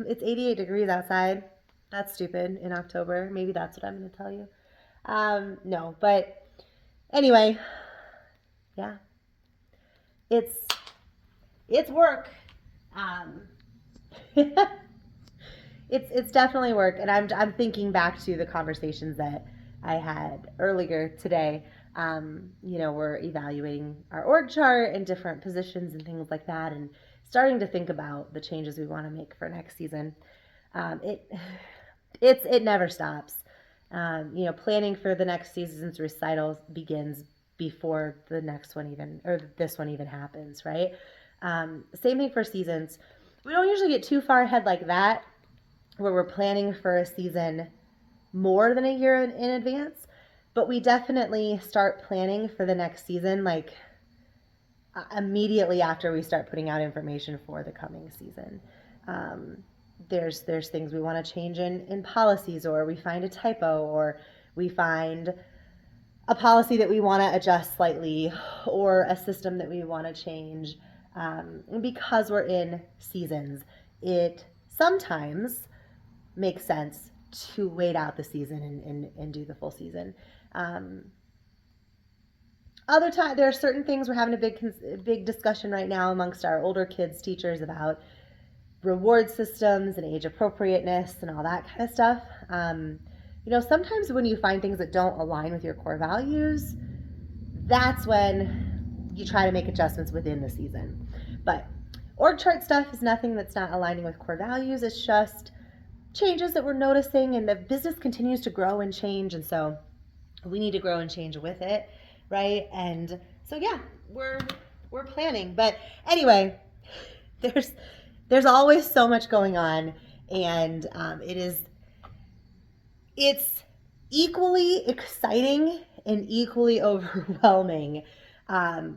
It's 88 degrees outside. That's stupid in October. Maybe that's what I'm going to tell you. No, but anyway, yeah, it's work. It's definitely work. And I'm thinking back to the conversations that I had earlier today. We're evaluating our org chart and different positions and things like that, and starting to think about the changes we want to make for next season. It never stops. Planning for the next season's recitals begins before the next one this one even happens, right? Same thing for seasons. We don't usually get too far ahead like that, where we're planning for a season more than a year in advance, but we definitely start planning for the next season, immediately after we start putting out information for the coming season. There's things we want to change in policies, or we find a typo, or we find a policy that we want to adjust slightly, or a system that we want to change. Because we're in seasons, it sometimes makes sense to wait out the season and do the full season. Other time, there are certain things we're having a big discussion right now amongst our older kids teachers about reward systems and age appropriateness and all that kind of stuff. Sometimes when you find things that don't align with your core values, that's when you try to make adjustments within the season. But org chart stuff is nothing that's not aligning with core values. It's just changes that we're noticing, and the business continues to grow and change, and so we need to grow and change with it, right? And so yeah, we're planning. But anyway, there's always so much going on, and it's equally exciting and equally overwhelming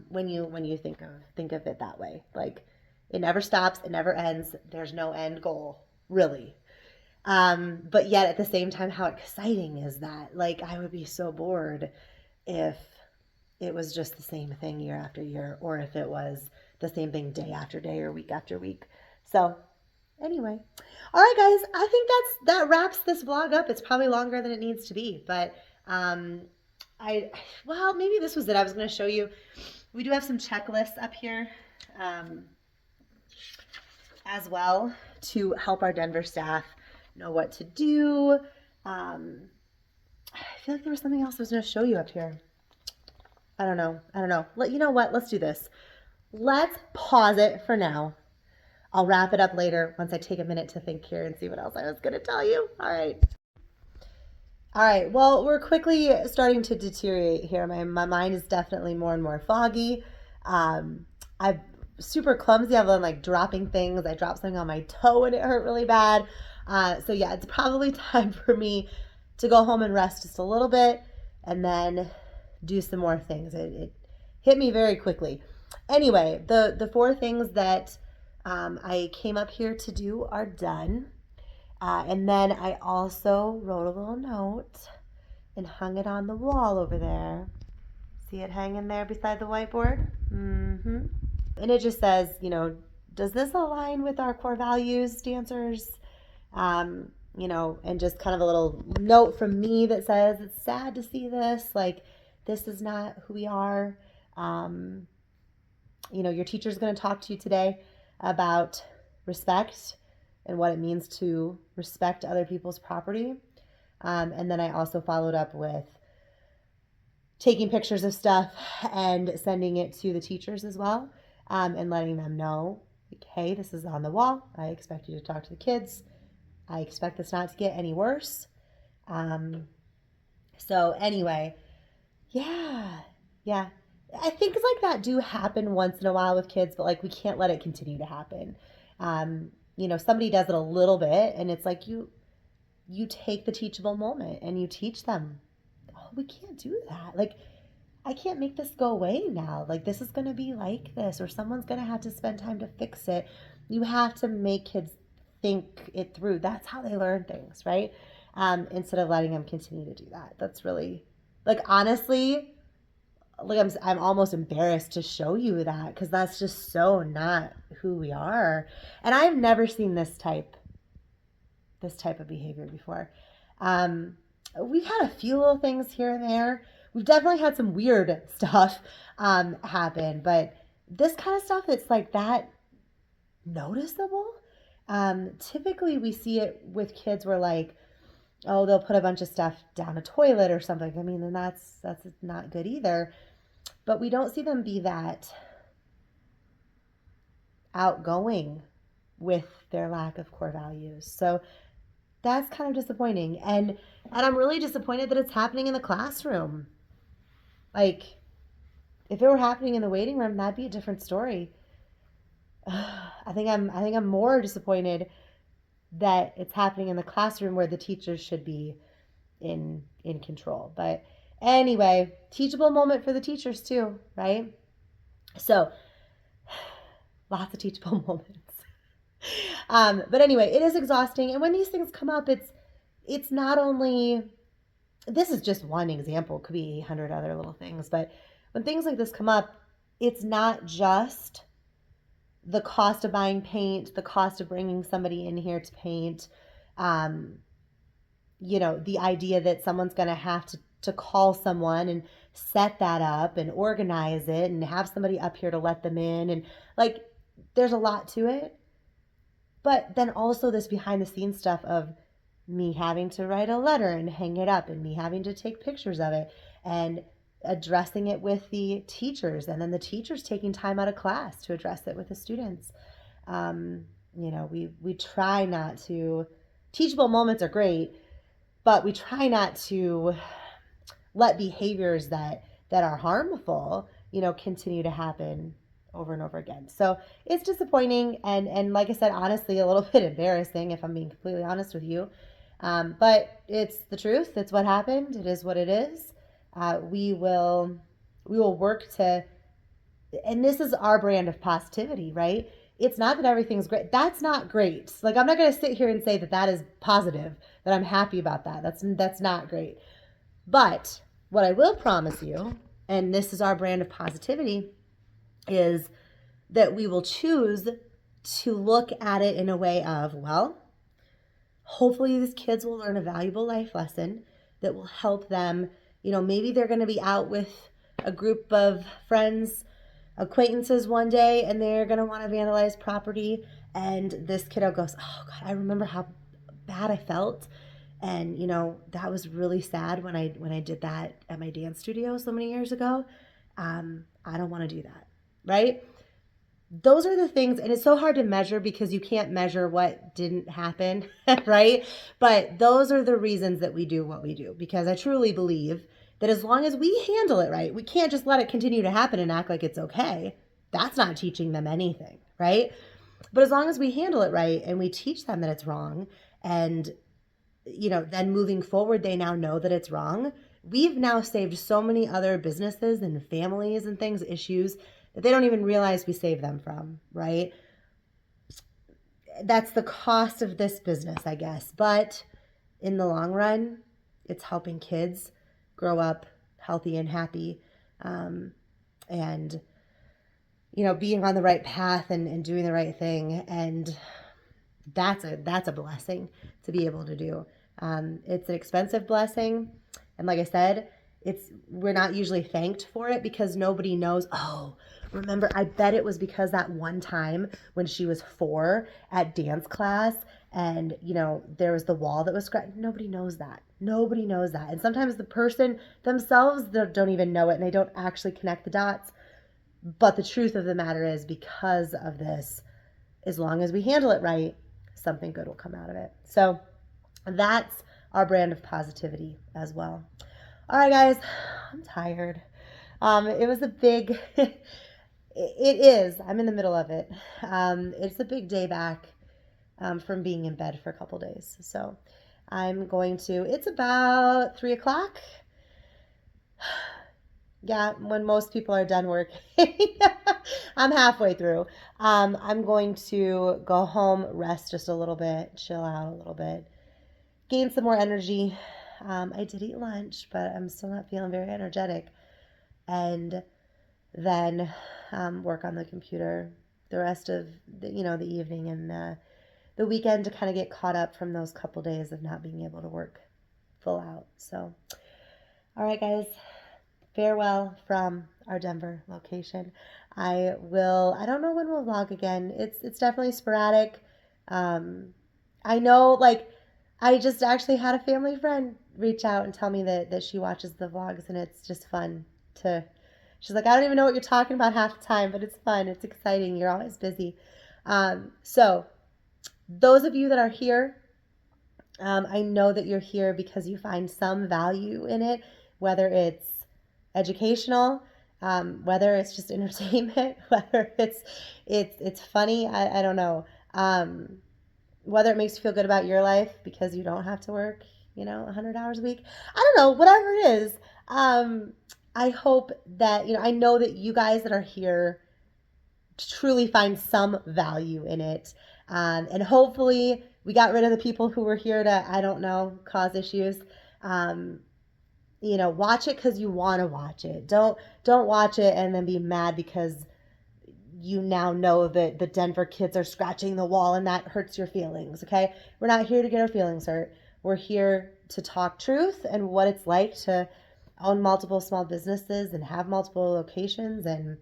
when you think of it that way. Like, it never stops, it never ends. There's no end goal, really. But yet at the same time, how exciting is that? Like, I would be so bored if it was just the same thing year after year, or if it was the same thing day after day or week after week. So anyway, all right, guys, I think that wraps this vlog up. It's probably longer than it needs to be, but maybe this was it. I was going to show you, we do have some checklists up here as well to help our Denver staff know what to do. I feel like there was something else I was going to show you up here. I don't know. You know what? Let's do this. Let's pause it for now. I'll wrap it up later once I take a minute to think here and see what else I was going to tell you. All right. Well, we're quickly starting to deteriorate here. My mind is definitely more and more foggy. I'm super clumsy. I'm like dropping things. I dropped something on my toe and it hurt really bad. So yeah, it's probably time for me to go home and rest just a little bit and then do some more things. It hit me very quickly. Anyway, the 4 things that I came up here to do are done. And then I also wrote a little note and hung it on the wall over there. See it hanging there beside the whiteboard? Mm-hmm. And it just says, does this align with our core values, dancers? And just kind of a little note from me that says, it's sad to see this. Like, this is not who we are. Your teacher's going to talk to you today about respect and what it means to respect other people's property. And then I also followed up with taking pictures of stuff and sending it to the teachers as well, and letting them know, like, hey, this is on the wall. I expect you to talk to the kids. I expect this not to get any worse. So anyway, yeah. I think things like that do happen once in a while with kids, but like, we can't let it continue to happen. Somebody does it a little bit and it's like you take the teachable moment and you teach them, oh, we can't do that. Like, I can't make this go away now. Like, this is going to be like this, or someone's going to have to spend time to fix it. You have to make kids think it through. That's how they learn things, right? Instead of letting them continue to do that. That's really, like, honestly, like, I'm almost embarrassed to show you that, because that's just so not who we are. And I've never seen this type of behavior before. We've had a few little things here and there. We've definitely had some weird stuff happen, but this kind of stuff that's like that noticeable. Typically we see it with kids where, like, oh, they'll put a bunch of stuff down a toilet or something. I mean, and that's not good either. But we don't see them be that outgoing with their lack of core values. So that's kind of disappointing. And I'm really disappointed that it's happening in the classroom. Like, if it were happening in the waiting room, that'd be a different story. I think I'm more disappointed that it's happening in the classroom, where the teachers should be in control. But anyway, teachable moment for the teachers too, right? So lots of teachable moments. But anyway, it is exhausting. And when these things come up, it's not only, this is just one example, it could be 800 other little things, but when things like this come up, it's not just the cost of buying paint, the cost of bringing somebody in here to paint. the idea that someone's going to have to call someone and set that up and organize it and have somebody up here to let them in. And like, there's a lot to it. But then also this behind the scenes stuff of me having to write a letter and hang it up and me having to take pictures of it and addressing it with the teachers and then the teachers taking time out of class to address it with the students. We try not to, teachable moments are great, but we try not to let behaviors that are harmful, continue to happen over and over again. So it's disappointing and like I said, honestly, a little bit embarrassing if I'm being completely honest with you. But it's the truth. It's what happened. It is what it is. We will work to, and this is our brand of positivity, right? It's not that everything's great. That's not great. Like, I'm not going to sit here and say that that is positive, that I'm happy about that. That's not great. But what I will promise you, and this is our brand of positivity, is that we will choose to look at it in a way of, well, hopefully these kids will learn a valuable life lesson that will help them. Maybe they're going to be out with a group of friends, acquaintances one day, and they're going to want to vandalize property. And this kiddo goes, oh God, I remember how bad I felt. And, that was really sad when I did that at my dance studio so many years ago. I don't want to do that. Right? Those are the things, and it's so hard to measure because you can't measure what didn't happen, right? But those are the reasons that we do what we do, because I truly believe that as long as we handle it right, we can't just let it continue to happen and act like it's okay. That's not teaching them anything, right? But as long as we handle it right and we teach them that it's wrong, and then moving forward, they now know that it's wrong. We've now saved so many other businesses and families and things, issues that they don't even realize we saved them from, right? That's the cost of this business, I guess. But in the long run, it's helping kids grow up healthy and happy, and being on the right path and doing the right thing. And that's a blessing to be able to do. It's an expensive blessing, and like I said, we're not usually thanked for it because nobody knows. Oh, remember, I bet it was because that one time when she was 4 at dance class and, there was the wall that was scratched. Nobody knows that. Nobody knows that. And sometimes the person themselves don't even know it and they don't actually connect the dots. But the truth of the matter is, because of this, as long as we handle it right, something good will come out of it. So that's our brand of positivity as well. All right, guys, I'm tired. It was a big, it is, I'm in the middle of it. It's a big day back from being in bed for a couple days. So it's about 3:00. Yeah, when most people are done working. I'm halfway through. I'm going to go home, rest just a little bit, chill out a little bit, gain some more energy. I did eat lunch, but I'm still not feeling very energetic. And then work on the computer the rest of the evening and the weekend to kind of get caught up from those couple days of not being able to work full out. So, all right, guys, farewell from our Denver location. I don't know when we'll vlog again. It's definitely sporadic. I know, I just actually had a family friend reach out and tell me that she watches the vlogs, and it's just fun she's like, I don't even know what you're talking about half the time, but it's fun. It's exciting. You're always busy. So those of you that are here, I know that you're here because you find some value in it, whether it's educational, whether it's just entertainment, whether it's funny. I don't know. Whether it makes you feel good about your life because you don't have to work, 100 hours a week. I don't know, whatever it is. I hope that, I know that you guys that are here truly find some value in it. And hopefully we got rid of the people who were here to, I don't know, cause issues. Watch it because you want to watch it. Don't watch it and then be mad because you now know that the Denver kids are scratching the wall and that hurts your feelings, okay? We're not here to get our feelings hurt. We're here to talk truth and what it's like to own multiple small businesses and have multiple locations and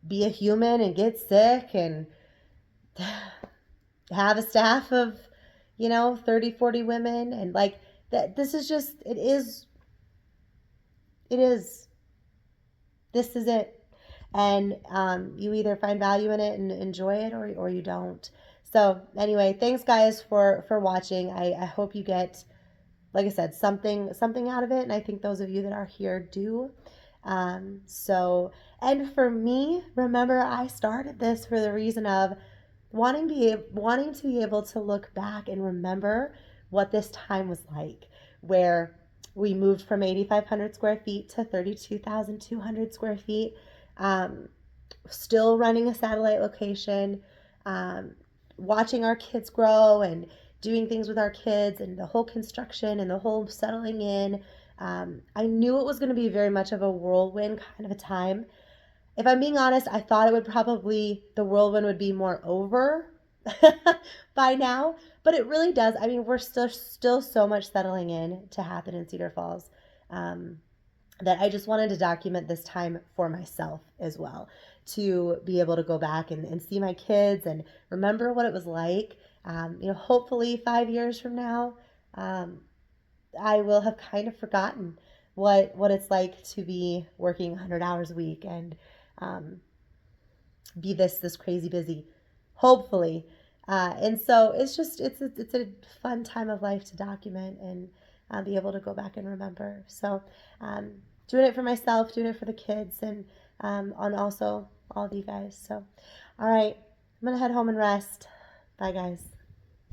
be a human and get sick and have a staff of 30, 40 women, and like that. This is just, it is this is it. And you either find value in it and enjoy it, or you don't. So anyway, thanks guys for watching. I hope you get, like I said, something out of it, and I think those of you that are here do. So, and for me, remember, I started this for the reason of wanting to be able to look back and remember what this time was like, where we moved from 8,500 square feet to 32,200 square feet, still running a satellite location, watching our kids grow and doing things with our kids, and the whole construction and the whole settling in. I knew it was going to be very much of a whirlwind kind of a time. If I'm being honest, I thought the whirlwind would be more over by now, but it really does. I mean, we're still so much settling in to happen in Cedar Falls, that I just wanted to document this time for myself as well, to be able to go back and see my kids and remember what it was like. Hopefully 5 years from now, I will have kind of forgotten what it's like to be working 100 hours a week and be this crazy busy, hopefully. And so it's a fun time of life to document and be able to go back and remember. So doing it for myself, doing it for the kids, and on also all of you guys. So all right, I'm gonna head home and rest. Bye guys.